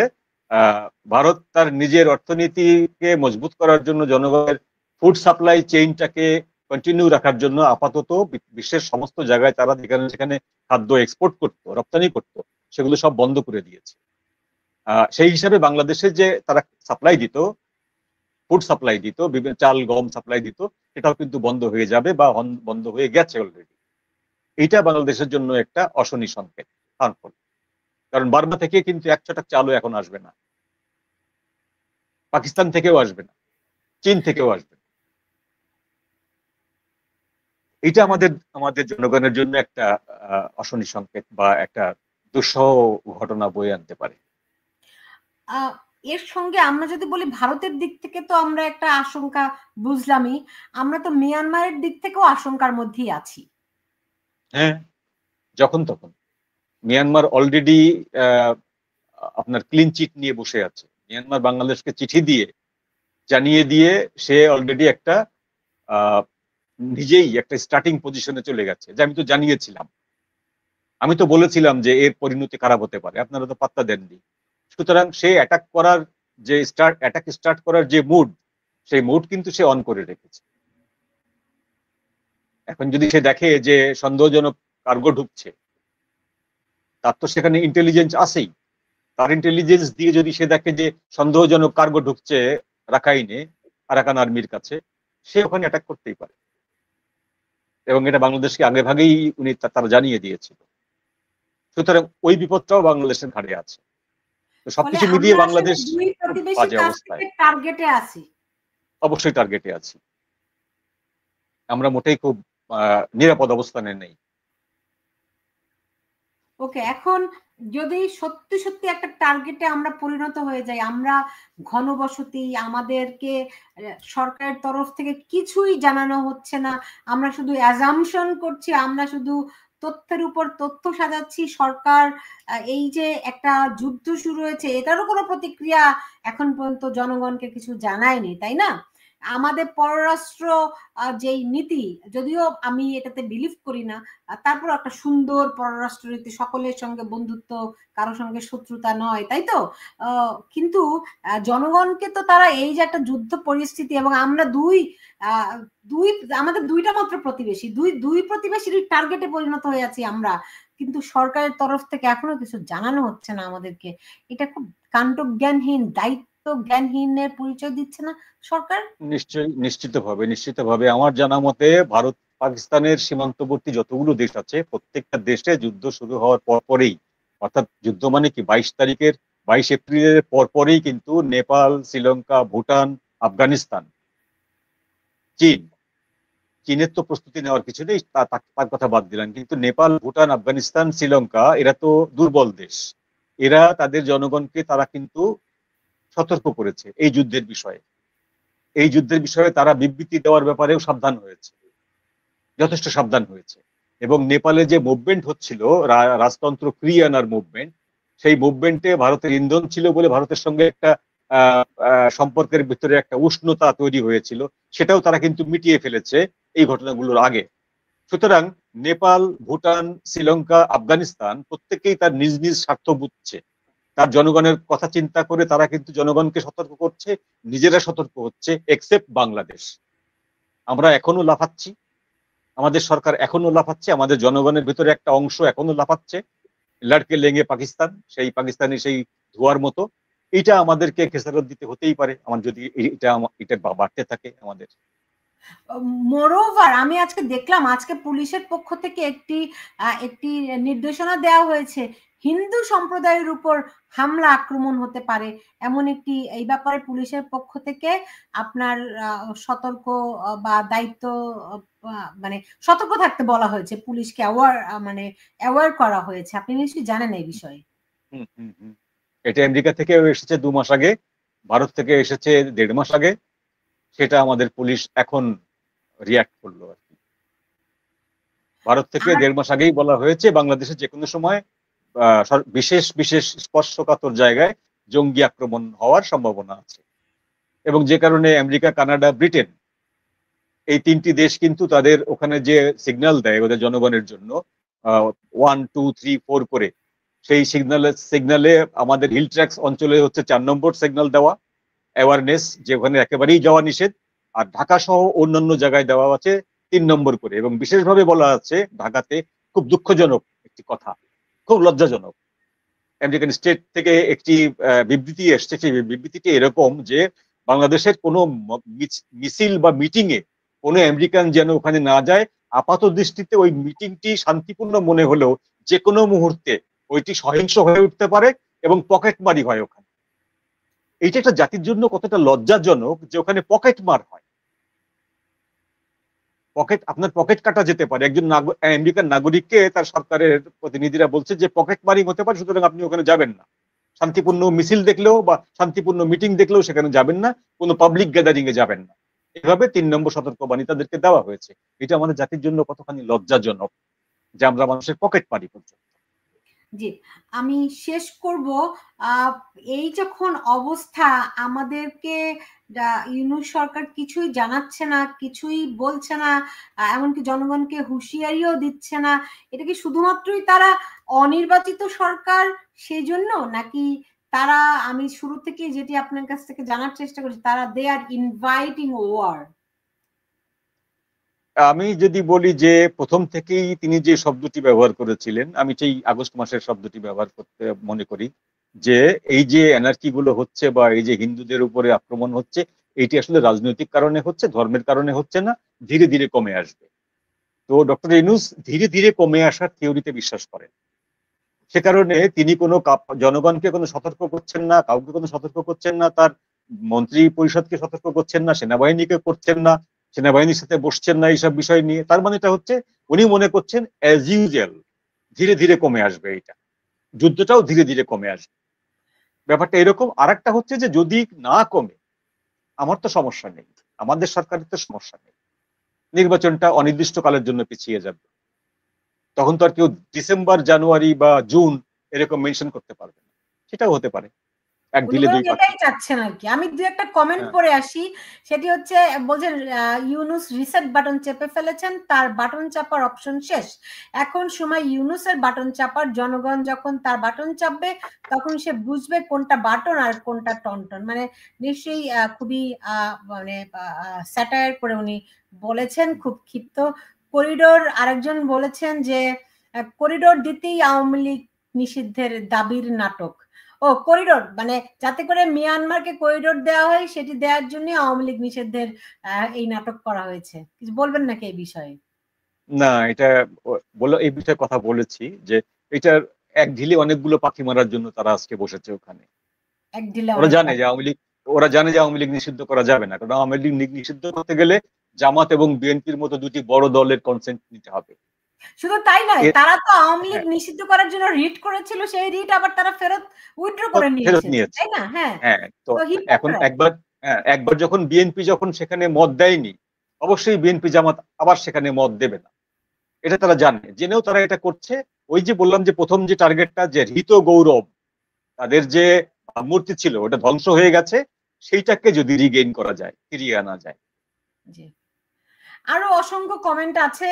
ভারত তার নিজের অর্থনীতিকে মজবুত করার জন্য, জনগণের ফুড সাপ্লাই চেইনটাকে কন্টিনিউ রাখার জন্য আপাতত বিশ্বের সমস্ত জায়গায় তারা যেখানে যেখানে খাদ্য এক্সপোর্ট করতো, রপ্তানি করতো, সেগুলো সব বন্ধ করে দিয়েছে। সেই হিসাবে বাংলাদেশে যে তারা সাপ্লাই দিত, ফুড সাপ্লাই দিত, বিভিন্ন চাল গম সাপ্লাই দিত, সেটাও কিন্তু বন্ধ হয়ে যাবে বা বন্ধ হয়ে গেছে অলরেডি। এইটা বাংলাদেশের জন্য একটা অশনি সংকেত, হার্মফুল। কারণ বার্মা থেকে কিন্তু এক ছটাক চালও এখন আসবে না, পাকিস্তান থেকেও আসবে না, চীন থেকেও আসবে না। এটা আমাদের আমাদের জনগণের জন্য একটা অশনি সংকেত বা একটা দুঃসহ ঘটনা বয়ে আনতে পারে। এর সঙ্গে আমরা যদি বলি ভারতের দিক থেকে তো আমরা একটা আশঙ্কা বুঝলামই, আমরা তো মিয়ানমারের দিক থেকেও আশঙ্কার মধ্যেই আছি। হ্যাঁ, যখন তখন মিয়ানমার অলরেডি আপনার ক্লিন চিট নিয়ে বসে আছে। মিয়ানমার বাংলাদেশকে চিঠি দিয়ে জানিয়ে দিয়ে সে অলরেডি একটা নিজেই একটা স্টার্টিং পজিশনে চলে গেছে, যে আমি তো জানিয়েছিলাম, আমি তো বলেছিলাম যে এর পরিণতি খারাপ হতে পারে, আপনারা তো পাত্তা দেননি। সুতরাং সে অ্যাটাক স্টার্ট করার যে মুড, সেই মুড কিন্তু সে অন করে রেখেছে। এখন যদি সে দেখে যে সন্দেহজনক কার্গো ঢুকছে, তার তো সেখানে ইন্টেলিজেন্স আছেই, তার ইন্টেলিজেন্স দিয়ে যদি সে দেখে যে সন্দেহজনক কার্গো ঢুকছে রাখাইনে, আরাকান আর্মির কাছে, সে ওখানে অ্যাটাক করতেই পারে। এবং এটা বাংলাদেশকে আগে ভাগেই তারা জানিয়ে দিয়েছিল। সুতরাং ওই বিপদটাও বাংলাদেশের ঘাড়ে আছে। তো সবকিছু মিলিয়ে বাংলাদেশ খুব বাজে অবস্থায়, টার্গেটে আছি, অবশ্যই টার্গেটে আছি। আমরা মোটেই খুব নিরাপদ অবস্থানে নেই। ওকে, এখন যদি সত্যি সত্যি একটা টার্গেটে আমরা পরিণত হয়ে যাই, আমরা ঘনবসতি, আমাদেরকে সরকারের তরফ থেকে কিছুই জানানো হচ্ছে না, আমরা শুধু অ্যাজাম্পশন করছি, আমরা শুধু তথ্যের উপর তথ্য সাজাচ্ছি, সরকার এই যে একটা যুদ্ধ শুরু হয়েছে এটারও কোনো প্রতিক্রিয়া এখন পর্যন্ত জনগণকে কিছু জানায়নি, তাই না? আমাদের পররাষ্ট্র যেই নীতি, যদিও আমি এটাতে বিলিভ করি না, তারপর একটা সুন্দর পররাষ্ট্র নীতি, সকলের সঙ্গে বন্ধুত্ব, কারো সঙ্গে শত্রুতা নয়, তাই তো? কিন্তু জনগণকে তো তারা এই যে একটা যুদ্ধ পরিস্থিতি, এবং আমরা আমাদের দুইটা মাত্র প্রতিবেশী, দুই প্রতিবেশীর টার্গেটে পরিণত হয়ে আছি আমরা, কিন্তু সরকারের তরফ থেকে এখনো কিছু জানানো হচ্ছে না আমাদেরকে। এটা খুব কাণ্ডজ্ঞানহীন, দায়িত্ব জ্ঞানহীনের পরিচয় দিচ্ছে না সরকার? নিশ্চিতভাবে আমার জানা মতে ভারত পাকিস্তানের সীমান্তবর্তী যতগুলো দেশ আছে, প্রত্যেকটা দেশে যুদ্ধ শুরু হওয়ার পরপরেই, অর্থাৎ যুদ্ধ মানে কি 22 এপ্রিলের পরপরেই কিন্তু নেপাল, শ্রীলঙ্কা, ভুটান, আফগানিস্তান, চীনের তো প্রস্তুতি নেওয়ার কিছু নেই, তার কথা বাদ দিলাম, কিন্তু নেপাল, ভুটান, আফগানিস্তান, শ্রীলঙ্কা, এরা তো দুর্বল দেশ। এরা তাদের জনগণকে তারা কিন্তু সতর্ক করেছে এই যুদ্ধের বিষয়ে। এই যুদ্ধের বিষয়ে তারা বিবৃতি দেওয়ার ব্যাপারেও সাবধান হয়েছে, যথেষ্ট সাবধান হয়েছে। এবং নেপালে যে মুভমেন্ট হচ্ছিল, রাজতন্ত্র ফিরিয়ে আনার মুভমেন্ট, সেই মুভমেন্টে ভারতের ইন্ধন ছিল বলে ভারতের সঙ্গে একটা সম্পর্কের ভিতরে একটা উষ্ণতা তৈরি হয়েছিল, সেটাও তারা কিন্তু মিটিয়ে ফেলেছে এই ঘটনাগুলোর আগে। সুতরাং নেপাল, ভুটান, শ্রীলঙ্কা, আফগানিস্তান প্রত্যেকেই তার নিজ নিজ স্বার্থ বুঝছে, তার জনগণের কথা চিন্তা করে তারা কিন্তু জনগণকে সতর্ক করছে, নিজেরা সতর্ক হচ্ছে, এক্সেপ্ট বাংলাদেশ। আমরা এখনো লাফাচ্ছি, আমাদের সরকার এখনো লাফাচ্ছে, আমাদের জনগণের ভিতরে একটা অংশ এখনো লাফাচ্ছে, লড়কে লেঙ্গে পাকিস্তান, সেই পাকিস্তানি সেই ধোয়ার মতো। এটা আমাদেরকে খেসারত দিতে হতেই পারে, আমার যদি এটা বাড়তে থাকে আমাদের। মোরওভার আমি আজকে দেখলাম, আজকে পুলিশের পক্ষ থেকে একটি নির্দেশনা দেওয়া হয়েছে, হিন্দু সম্প্রদায়ের উপর হামলা আক্রমণ হতে পারে, এমন এই ব্যাপারে পুলিশের পক্ষ থেকে আপনার সতর্ক বা দায়িত্ব, মানে সতর্ক থাকতে বলা হয়েছে, পুলিশকে অ্যাওয়ার করা হয়েছে। আপনি নিশ্চয়ই জানেন এই বিষয়ে? এটা আমেরিকা থেকে এসেছে 2 মাস আগে, ভারত থেকে এসেছে 1.5 মাস আগে। সেটা আমাদের পুলিশ এখন রিয়াক্ট করলো আর কি। ভারত থেকে 1.5 মাস আগেই বলা হয়েছে বাংলাদেশে যে কোনো সময় বিশেষ বিশেষ স্পর্শকাতর জায়গায় জঙ্গি আক্রমণ হওয়ার সম্ভাবনা আছে, এবং যে কারণে আমেরিকা, কানাডা, ব্রিটেন এই 3টি দেশ কিন্তু তাদের ওখানে যে সিগন্যাল দেয় ওদের জনগণের জন্য 1, 2, 3, 4 করে, সেই সিগন্যালে আমাদের হিল ট্র্যাক্স অঞ্চলে হচ্ছে 4 নম্বর সিগন্যাল দেওয়া, অ্যাওয়ারনেস, যে ওখানে একেবারেই যাওয়া নিষেধ। আর ঢাকা সহ অন্যান্য জায়গায় দেওয়া আছে 3 নম্বর করে, এবং বিশেষভাবে বলা আছে ঢাকাতে, খুব দুঃখজনক একটি কথা, খুব লজ্জাজনক, আমেরিকান স্টেট থেকে একটি বিবৃতি এসছে। সেই বিবৃতিটি এরকম যে বাংলাদেশের কোনো মিছিল বা মিটিং এ কোনো আমেরিকান যেন ওখানে না যায়। আপাত দৃষ্টিতে ওই মিটিংটি শান্তিপূর্ণ মনে হলেও যে কোনো মুহূর্তে ওইটি সহিংস হয়ে উঠতে পারে এবং পকেটমারি হয় ওখানে। এইটা একটা জাতির জন্য কতটা লজ্জাজনক যে ওখানে পকেটমার হয়, আপনার পকেট কাটা যেতে পারে। একজন আমেরিকান নাগরিককে তার সরকারের প্রতিনিধিরা বলছে যে পকেট মারিং হতে পারে, সুতরাং আপনি ওখানে যাবেন না। শান্তিপূর্ণ মিছিল দেখলেও বা শান্তিপূর্ণ মিটিং দেখলেও সেখানে যাবেন না, কোনো পাবলিক গ্যাদারিং এ যাবেন না। এভাবে 3 নম্বর সতর্কবাণী তাদেরকে দেওয়া হয়েছে। এটা আমাদের জাতির জন্য কতখানি লজ্জাজনক যে আমরা মানুষের পকেট মারি পর্যন্ত। জি, আমি শেষ করব। এই যখন অবস্থা, আমাদেরকে ইউনূস সরকার কিছুই জানাচ্ছে না, কিছুই বলছে না, এমনকি জনগণকে হুঁশিয়ারিও দিচ্ছে না। এটা কি শুধুমাত্রই তারা অনির্বাচিত সরকার সেই জন্য, নাকি তারা, আমি শুরু থেকে যেটি আপনার কাছ থেকে জানার চেষ্টা করছি, তারা দে আর ইনভাইটিং ওয়ার? আমি যদি বলি যে প্রথম থেকেই তিনি যে শব্দটি ব্যবহার করেছিলেন, আমি সেই আগস্ট মাসের শব্দটি ব্যবহার করতে মনে করি, যে এই যে এনার্কি গুলো হচ্ছে বা এই যে হিন্দুদের উপরে আক্রমণ হচ্ছে, এইটি আসলে রাজনৈতিক কারণে হচ্ছে, ধর্মের কারণে হচ্ছে না, ধীরে ধীরে কমে আসবে। তো ডক্টর ইউনূস ধীরে ধীরে কমে আসার থিওরিতে বিশ্বাস করেন। সে কারণে তিনি কোনো জনগণকে কোনো সতর্ক করছেন না, কাউকে কোনো সতর্ক করছেন না, তার মন্ত্রী পরিষদকে সতর্ক করছেন না, সেনাবাহিনীকে করছেন না, সেনাবাহিনীর সাথে বসছেন না এইসব বিষয় নিয়ে। তার মানে এটা হচ্ছে উনি মনে করছেন অ্যাজ ইউজুয়াল ধীরে ধীরে কমে আসবে, এইটা যুদ্ধটাও ধীরে ধীরে কমে আসবে। ব্যাপারটা এরকম। আর একটা হচ্ছে যে যদি না কমে, আমার তো সমস্যা নেই, আমাদের সরকারের তো সমস্যা নেই, নির্বাচনটা অনির্দিষ্টকালের জন্য পিছিয়ে যাবে, তখন তো আর কেউ ডিসেম্বর, জানুয়ারি বা জুন এরকম মেনশন করতে পারবে না, সেটাও হতে পারে। এক ঢিলে দুই পাখি। এটাই চাচ্ছেন আর কি। আমি 2-একটা কমেন্ট পড়ে আসি। সেটি হচ্ছে, বলছেন ইউনূস রিসেট বাটন চেপে ফেলেছেন, তার বাটন চাপার অপশন শেষ, এখন সময় ইউনূসের বাটন চাপার। জনগণ যখন তার বাটন চাপবে তখন সে বুঝবে কোনটা বাটন আর কোনটা টনটন। মানে নিশ্চয়ই খুবই মানে স্যাটায়ার করে উনি বলেছেন, খুব ক্ষিপ্ত। করিডোর, আরেকজন বলেছেন যে করিডোর দিতেই আওয়ামী লীগ নিষিদ্ধের দাবির নাটক। ও, করিডোর মানে যাতে করে মিয়ানমারকে করিডোর দেওয়া হয়, সেটি দেওয়ার জন্য আওয়ামী লীগ নিষিদ্ধের এই নাটক করা হয়েছে। কিছু বলবেন নাকি এই বিষয়ে? না, এটা বলে এই বিষয়ে কথা বলেছি যে এটার এক ঢিলে অনেকগুলো পাখি মারার জন্য তারা আজকে বসেছে ওখানে। এক ঢিলে ওরা অনেক জানে যে আওয়ামী লীগ, ওরা জানে যে আওয়ামী লীগ নিষিদ্ধ করা যাবে না, কারণ আওয়ামী লীগ নিষিদ্ধ করতে গেলে জামাত এবং বিএনপির মতো দুটি বড় দলের কনসেন্ট নিতে হবে। শুধু তাই নয়, তারা তো আওয়ামী লীগ হ্যাঁ, নিষিদ্ধ করার জন্য রিট করেছিল, সেই রিট আবার তারা ফেরত উইথড্র করে নিয়ে ফেরত এসেছে, নিয়েছে। তাই না? হ্যাঁ, হ্যাঁ, তো তো এখন হিপোক্রেট। একবার যখন বিএনপি যখন সেখানে মত দেয়নি, অবশ্যই বিএনপি জামাত আবার সেখানে মত দেবে না, এটা তারা জানে, জেনেও তারা এটা করছে। ওই যে বললাম যে প্রথম যে টার্গেটটা, যে হৃত গৌরব, তাদের যে মূর্তি ছিল ওটা ধ্বংস হয়ে গেছে, সেইটাকে যদি রিগেইন করা যায়, ফিরিয়ে আনা যায়। জি, আরো অসংখ্য কমেন্ট আছে।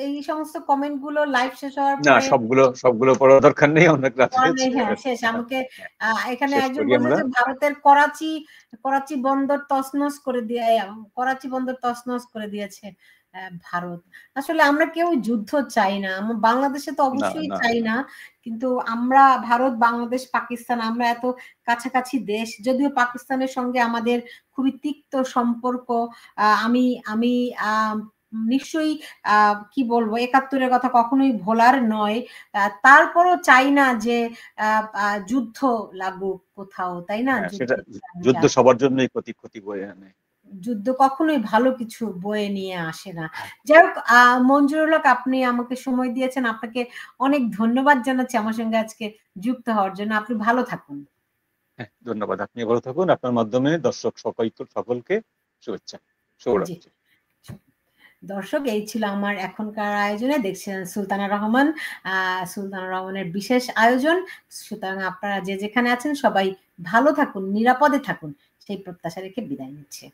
এই সমস্ত কমেন্ট গুলো লাইভ শেষ হওয়ার না, পরে সবগুলো পড়ার দরকার নেই, অনেক রাত হয়েছে। হ্যাঁ, শেষ। আমাকে এখানে শেষ একজন করি বলছে আমরা। যে ভারতের করাচি বন্দর তছনছ করে দিয়ে, করাচি বন্দর তছনছ করে দিয়েছে ভারত। আসলে আমরা কেউ যুদ্ধ চাই না, বাংলাদেশে তো না, অবশ্যই না, চাই না, কিন্তু আমরা ভারত, বাংলাদেশ, পাকিস্তান, আমরা এত কাছাকাছি দেশ, যদিও পাকিস্তানের সঙ্গে আমাদের খুবই তিক্ত সম্পর্ক। আমি আমি নিশ্চয়ই কি বলবো, 71-এর কথা কখনোই ভোলার নয়। তারপরও চাই না যে যুদ্ধ লাগুক কোথাও, তাই না? হ্যাঁ, সেটা যুদ্ধ সবার জন্যই ক্ষতি বয়ে আনে। যুদ্ধ কখনোই ভালো কিছু বয়ে নিয়ে আসে না। যাই হোক, মঞ্জুরুল হক, আপনি আমাকে সময় দিয়েছেন, আপনাকে অনেক ধন্যবাদ জানাচ্ছি আমার সঙ্গে আজকে যুক্ত হওয়ার জন্য। আপনি ভালো থাকুন। হ্যাঁ, ধন্যবাদ। আপনি ভালো থাকুন। আপনার মাধ্যমে দর্শক সকলকে শুভেচ্ছা। জি। শুভরাত্রি। দর্শক, এই ছিল আমার এখনকার আয়োজনে। দেখছেন সুলতানা রহমান, সুলতানা রহমানের বিশেষ আয়োজন। সুতরাং আপনারা যে যেখানে আছেন সবাই ভালো থাকুন, নিরাপদে থাকুন, সেই প্রত্যাশা রেখে বিদায় নিচ্ছি।